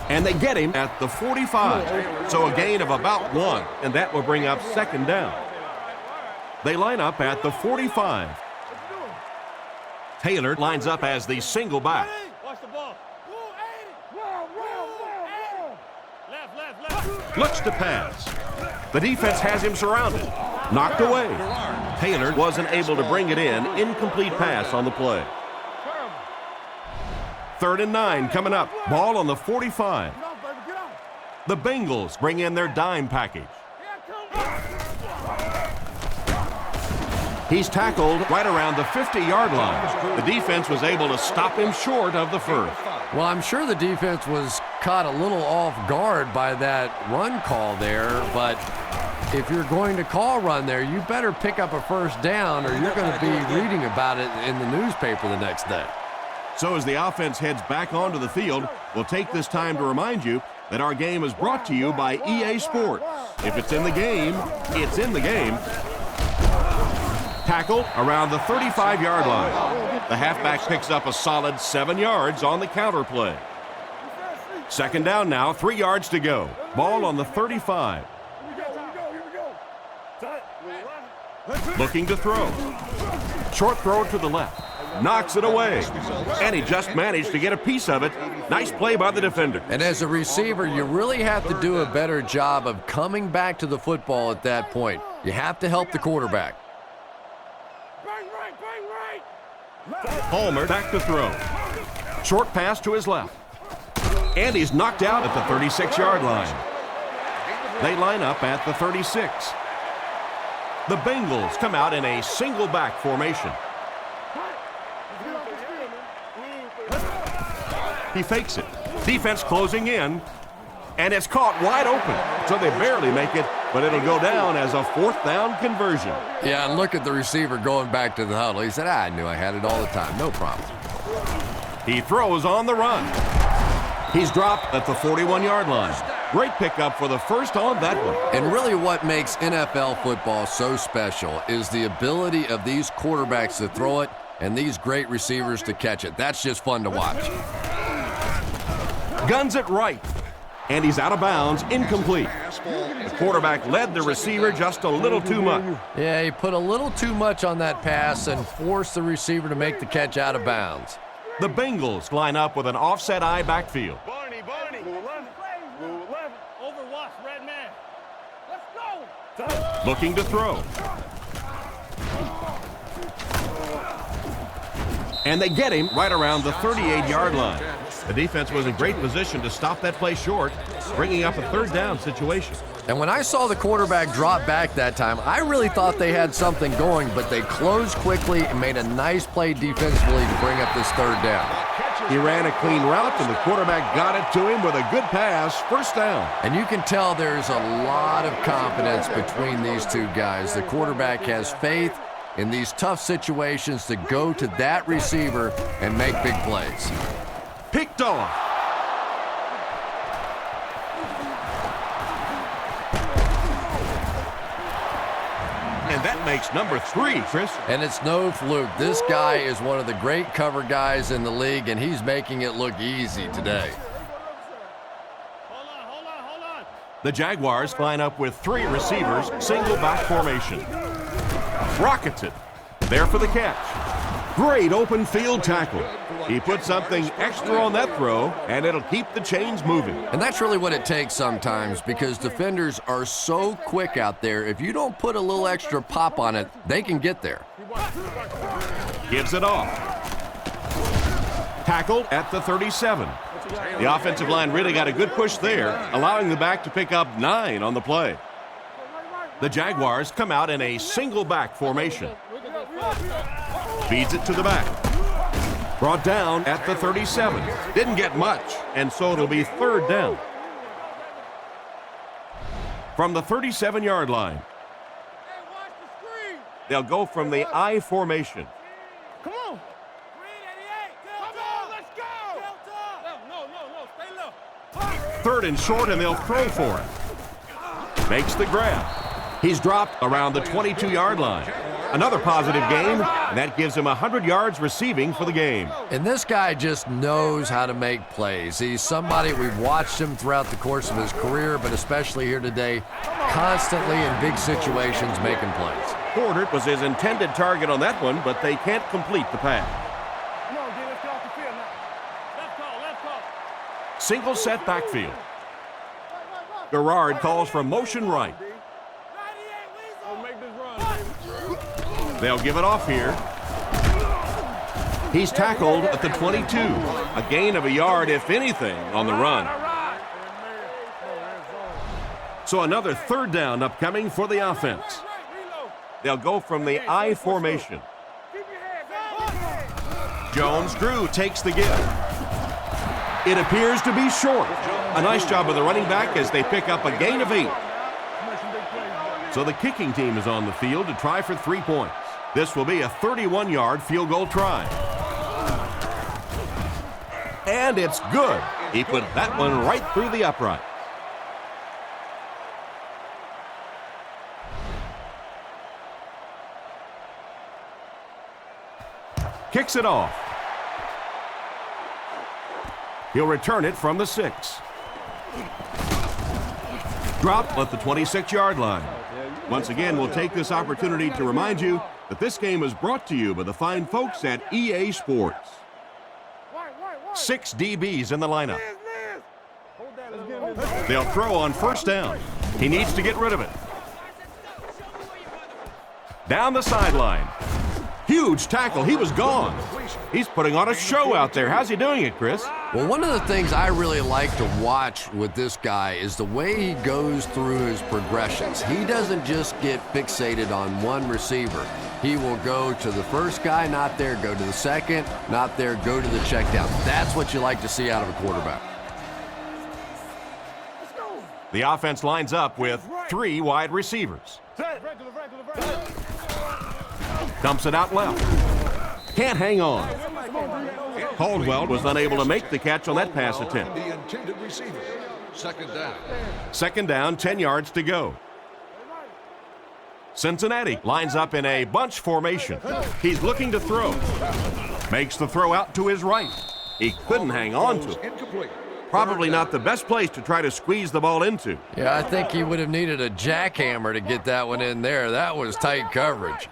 And they get him at the 45. So a gain of about 1, and that will bring up second down. They line up at the 45. Taylor lines up as the single back. Watch the ball. Looks to pass. The defense has him surrounded. Knocked away. Taylor wasn't able to bring it in. Incomplete pass on the play. 3rd and 9 coming up. Ball on the 45. The Bengals bring in their dime package. He's tackled right around the 50-yard line. The defense was able to stop him short of the first. Well, I'm sure the defense was caught a little off guard by that run call there, but if you're going to call run there, you better pick up a first down or you're going to be reading about it in the newspaper the next day. So as the offense heads back onto the field, we'll take this time to remind you that our game is brought to you by EA Sports. If it's in the game, it's in the game. Tackle around the 35-yard line. The halfback picks up a solid 7 yards on the counter play. Second down now, 3 yards to go. Ball on the 35. Looking to throw. Short throw to the left. knocks it away. And he just managed to get a piece of it. Nice play by the defender. And as a receiver, you really have to do a better job of coming back to the football at that point. You have to help the quarterback. Palmer back to throw. Short pass to his left. And he's knocked out at the 36-yard line. They line up at the 36. The Bengals come out in a single back formation. He fakes it. Defense closing in. And it's caught wide open. So they barely make it, but it'll go down as a 4th down conversion. Yeah, and look at the receiver going back to the huddle. He said, I knew I had it all the time. No problem. He throws on the run. He's dropped at the 41-yard line. Great pickup for the first on that one. And really what makes NFL football so special is the ability of these quarterbacks to throw it and these great receivers to catch it. That's just fun to watch. Guns it right. And he's out of bounds, incomplete. The quarterback led the receiver just a little too much. Yeah, he put a little too much on that pass and forced the receiver to make the catch out of bounds. The Bengals line up with an offset eye backfield. Barney. Rule 11. Overwatch, red man. Let's go. Looking to throw. And they get him right around the 38-yard line. The defense was in great position to stop that play short, bringing up a 3rd down situation. And when I saw the quarterback drop back that time, I really thought they had something going, but they closed quickly and made a nice play defensively to bring up this 3rd down. He ran a clean route, and the quarterback got it to him with a good pass, 1st down. And you can tell there's a lot of confidence between these two guys. The quarterback has faith in these tough situations to go to that receiver and make big plays. Picked off. And that makes number 3, Chris. And it's no fluke. This guy is one of the great cover guys in the league, and he's making it look easy today. Hold on. The Jaguars line up with 3 receivers, single back formation. Rockets it. There for the catch. Great open field tackle. He put something extra on that throw, and it'll keep the chains moving. And that's really what it takes sometimes, because defenders are so quick out there. If you don't put a little extra pop on it, they can get there. Gives it off. Tackled at the 37. The offensive line really got a good push there, allowing the back to pick up 9 on the play. The Jaguars come out in a single back formation. Feeds it to the back. Brought down at the 37. Didn't get much, and so it'll be 3rd down. From the 37-yard line, they'll go from the I formation. Come on. 388. Let's go. No. Stay low. 3rd and short, and they'll throw for it. Makes the grab. He's dropped around the 22-yard line. Another positive game, and that gives him 100 yards receiving for the game. And this guy just knows how to make plays. He's somebody, we've watched him throughout the course of his career, but especially here today, constantly in big situations making plays. Porter was his intended target on that one, but they can't complete the pass. Come on, get us off the field now. Left call. Single set backfield. Garrard calls for motion right. Make this run, baby. They'll give it off here. He's tackled at the 22. A gain of a yard, if anything, on the run. So another 3rd down upcoming for the offense. They'll go from the I formation. Jones-Drew takes the give. It appears to be short. A nice job of the running back as they pick up a gain of 8. So the kicking team is on the field to try for 3 points. This will be a 31-yard field goal try. And it's good. He put that one right through the upright. Kicks it off. He'll return it from the 6. Dropped at the 26-yard line. Once again, we'll take this opportunity to remind you that this game is brought to you by the fine folks at EA Sports. 6 DBs in the lineup. They'll throw on first down. He needs to get rid of it. Down the sideline. Huge tackle. He was gone. He's putting on a show out there. How's he doing it, Chris? Well, one of the things I really like to watch with this guy is the way he goes through his progressions. He doesn't just get fixated on one receiver. He will go to the first guy, not there, go to the second, not there, go to the check down. That's what you like to see out of a quarterback. The offense lines up with 3 wide receivers. Dumps it out left. Can't hang on. Caldwell was unable to make the catch on that pass attempt. The intended receiver. Second down. Second down, 10 yards to go. Cincinnati lines up in a bunch formation. He's looking to throw. Makes the throw out to his right. He couldn't hang on to it. Incomplete. Probably not the best place to try to squeeze the ball into. Yeah, I think he would have needed a jackhammer to get that one in there. That was tight coverage.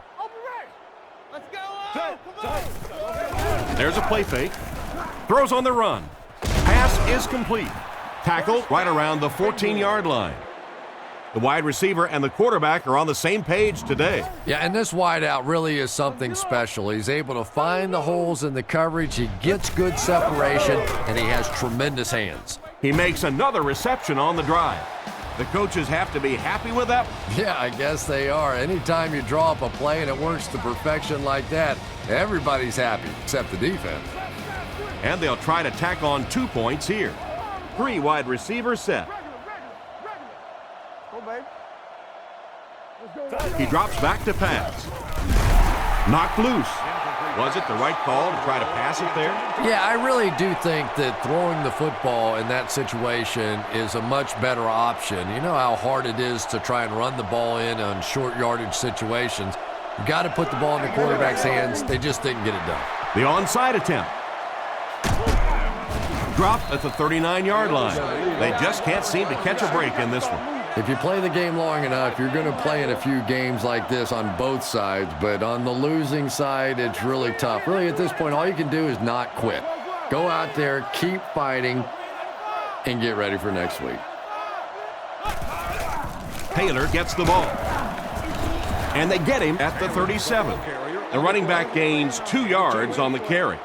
There's a play fake. Throws on the run. Pass is complete. Tackle right around the 14-yard line. The wide receiver and the quarterback are on the same page today. Yeah, and this wideout really is something special. He's able to find the holes in the coverage. He gets good separation, and he has tremendous hands. He makes another reception on the drive. The coaches have to be happy with that. Yeah, I guess they are. Anytime you draw up a play and it works to perfection like that, everybody's happy, except the defense. And they'll try to tack on 2 points here. 3 wide receivers set. He drops back to pass. Knocked loose. Was it the right call to try to pass it there? Yeah, I really do think that throwing the football in that situation is a much better option. You know how hard it is to try and run the ball in on short yardage situations. You got to put the ball in the quarterback's hands. They just didn't get it done. The onside attempt. Dropped at the 39-yard line. They just can't seem to catch a break in this one. If you play the game long enough, you're going to play in a few games like this on both sides, but on the losing side, it's really tough. Really, at this point, all you can do is not quit. Go out there, keep fighting, and get ready for next week. Taylor gets the ball. And they get him at the 37. The running back gains 2 yards on the carry.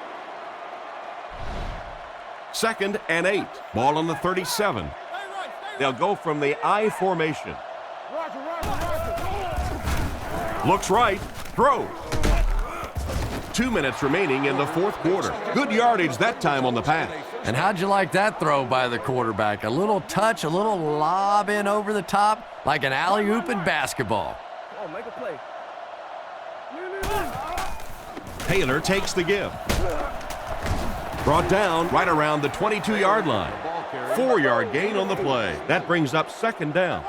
2nd and 8. Ball on the 37. They'll go from the I formation. Looks right. Throws. 2 minutes remaining in the 4th quarter. Good yardage that time on the pass. And how'd you like that throw by the quarterback? A little touch, a little lob in over the top, like an alley-oop in basketball. Make a play. Taylor takes the give. Brought down right around the 22-yard line. 4-yard gain on the play. That brings up 2nd down.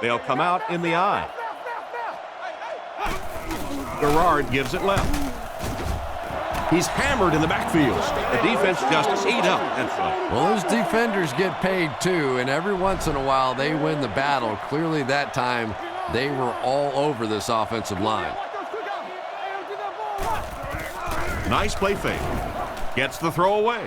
They'll come out in the I. Garrard gives it left. He's hammered in the backfield. The defense just ate up that play. Well, those defenders get paid too, and every once in a while they win the battle. Clearly that time they were all over this offensive line. Nice play fake. Gets the throw away.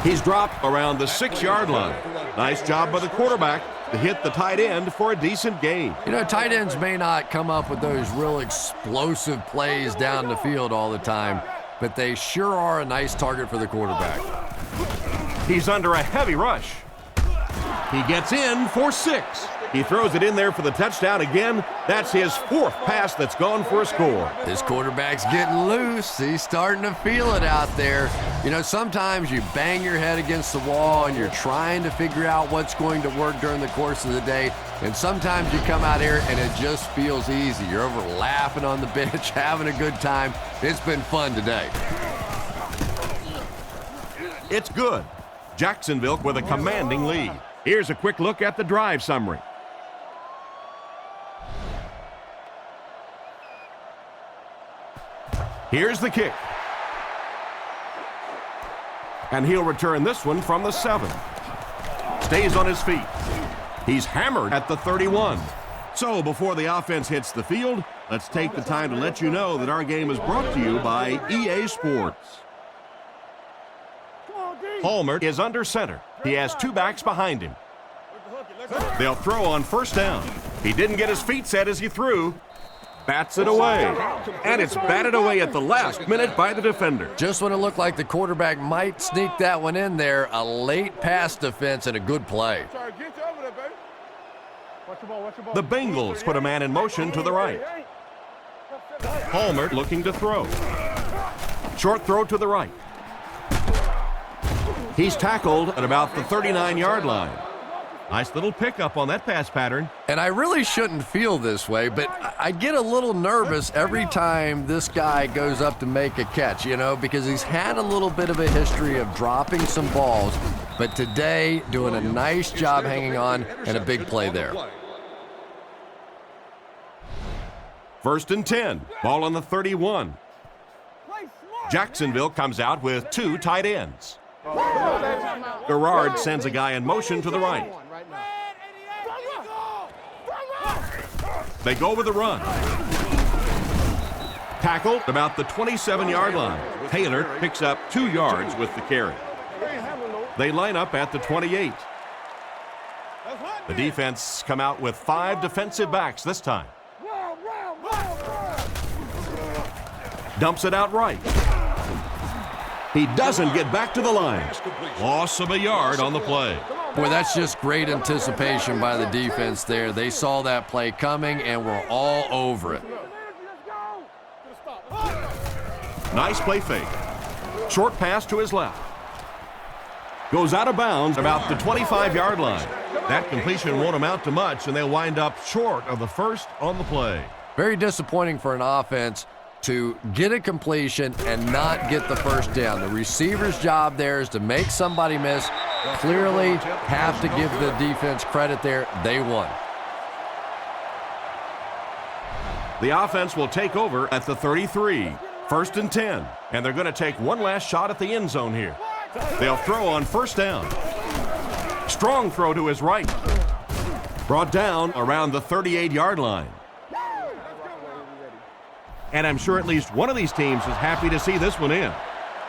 He's dropped around the 6-yard line. Nice job by the quarterback to hit the tight end for a decent gain. You know, tight ends may not come up with those real explosive plays down the field all the time, but they sure are a nice target for the quarterback. He's under a heavy rush. He gets in for 6. He throws it in there for the touchdown again. That's his 4th pass that's gone for a score. This quarterback's getting loose. He's starting to feel it out there. You know, sometimes you bang your head against the wall and you're trying to figure out what's going to work during the course of the day. And sometimes you come out here and it just feels easy. You're over laughing on the bench, having a good time. It's been fun today. It's good. Jacksonville with a commanding lead. Here's a quick look at the drive summary. Here's the kick. And he'll return this one from the 7. Stays on his feet. He's hammered at the 31. So before the offense hits the field, let's take the time to let you know that our game is brought to you by EA Sports. Palmer is under center. He has two backs behind him. They'll throw on first down. He didn't get his feet set as he threw. Bats it away. And it's batted away at the last minute by the defender. Just when it looked like the quarterback might sneak that one in there, a late pass defense and a good play. The Bengals put a man in motion to the right. Palmer looking to throw. Short throw to the right. He's tackled at about the 39-yard line. Nice little pickup on that pass pattern. And I really shouldn't feel this way, but I get a little nervous every time this guy goes up to make a catch, you know, because he's had a little bit of a history of dropping some balls, but today doing a nice job hanging on and a big play there. 1st and 10. Ball on the 31. Jacksonville comes out with two tight ends. Gerard sends a guy in motion to the right. They go with the run. Tackled about the 27-yard line. Taylor picks up 2 yards with the carry. They line up at the 28. The defense come out with 5 defensive backs this time. Dumps it out right. He doesn't get back to the line. Loss of a yard on the play. Boy, that's just great anticipation by the defense there. They saw that play coming and were all over it. Nice play fake. Short pass to his left. Goes out of bounds about the 25-yard line. That completion won't amount to much, and they'll wind up short of the first on the play. Very disappointing for an offense to get a completion and not get the first down. The receiver's job there is to make somebody miss. Clearly have to give the defense credit there. They won. The offense will take over at the 33. 1st and 10. And they're going to take one last shot at the end zone here. They'll throw on first down. Strong throw to his right. Brought down around the 38-yard line. And I'm sure at least one of these teams is happy to see this one in.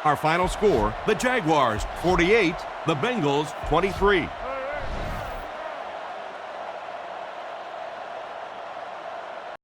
Our final score, the Jaguars 48, the Bengals 23.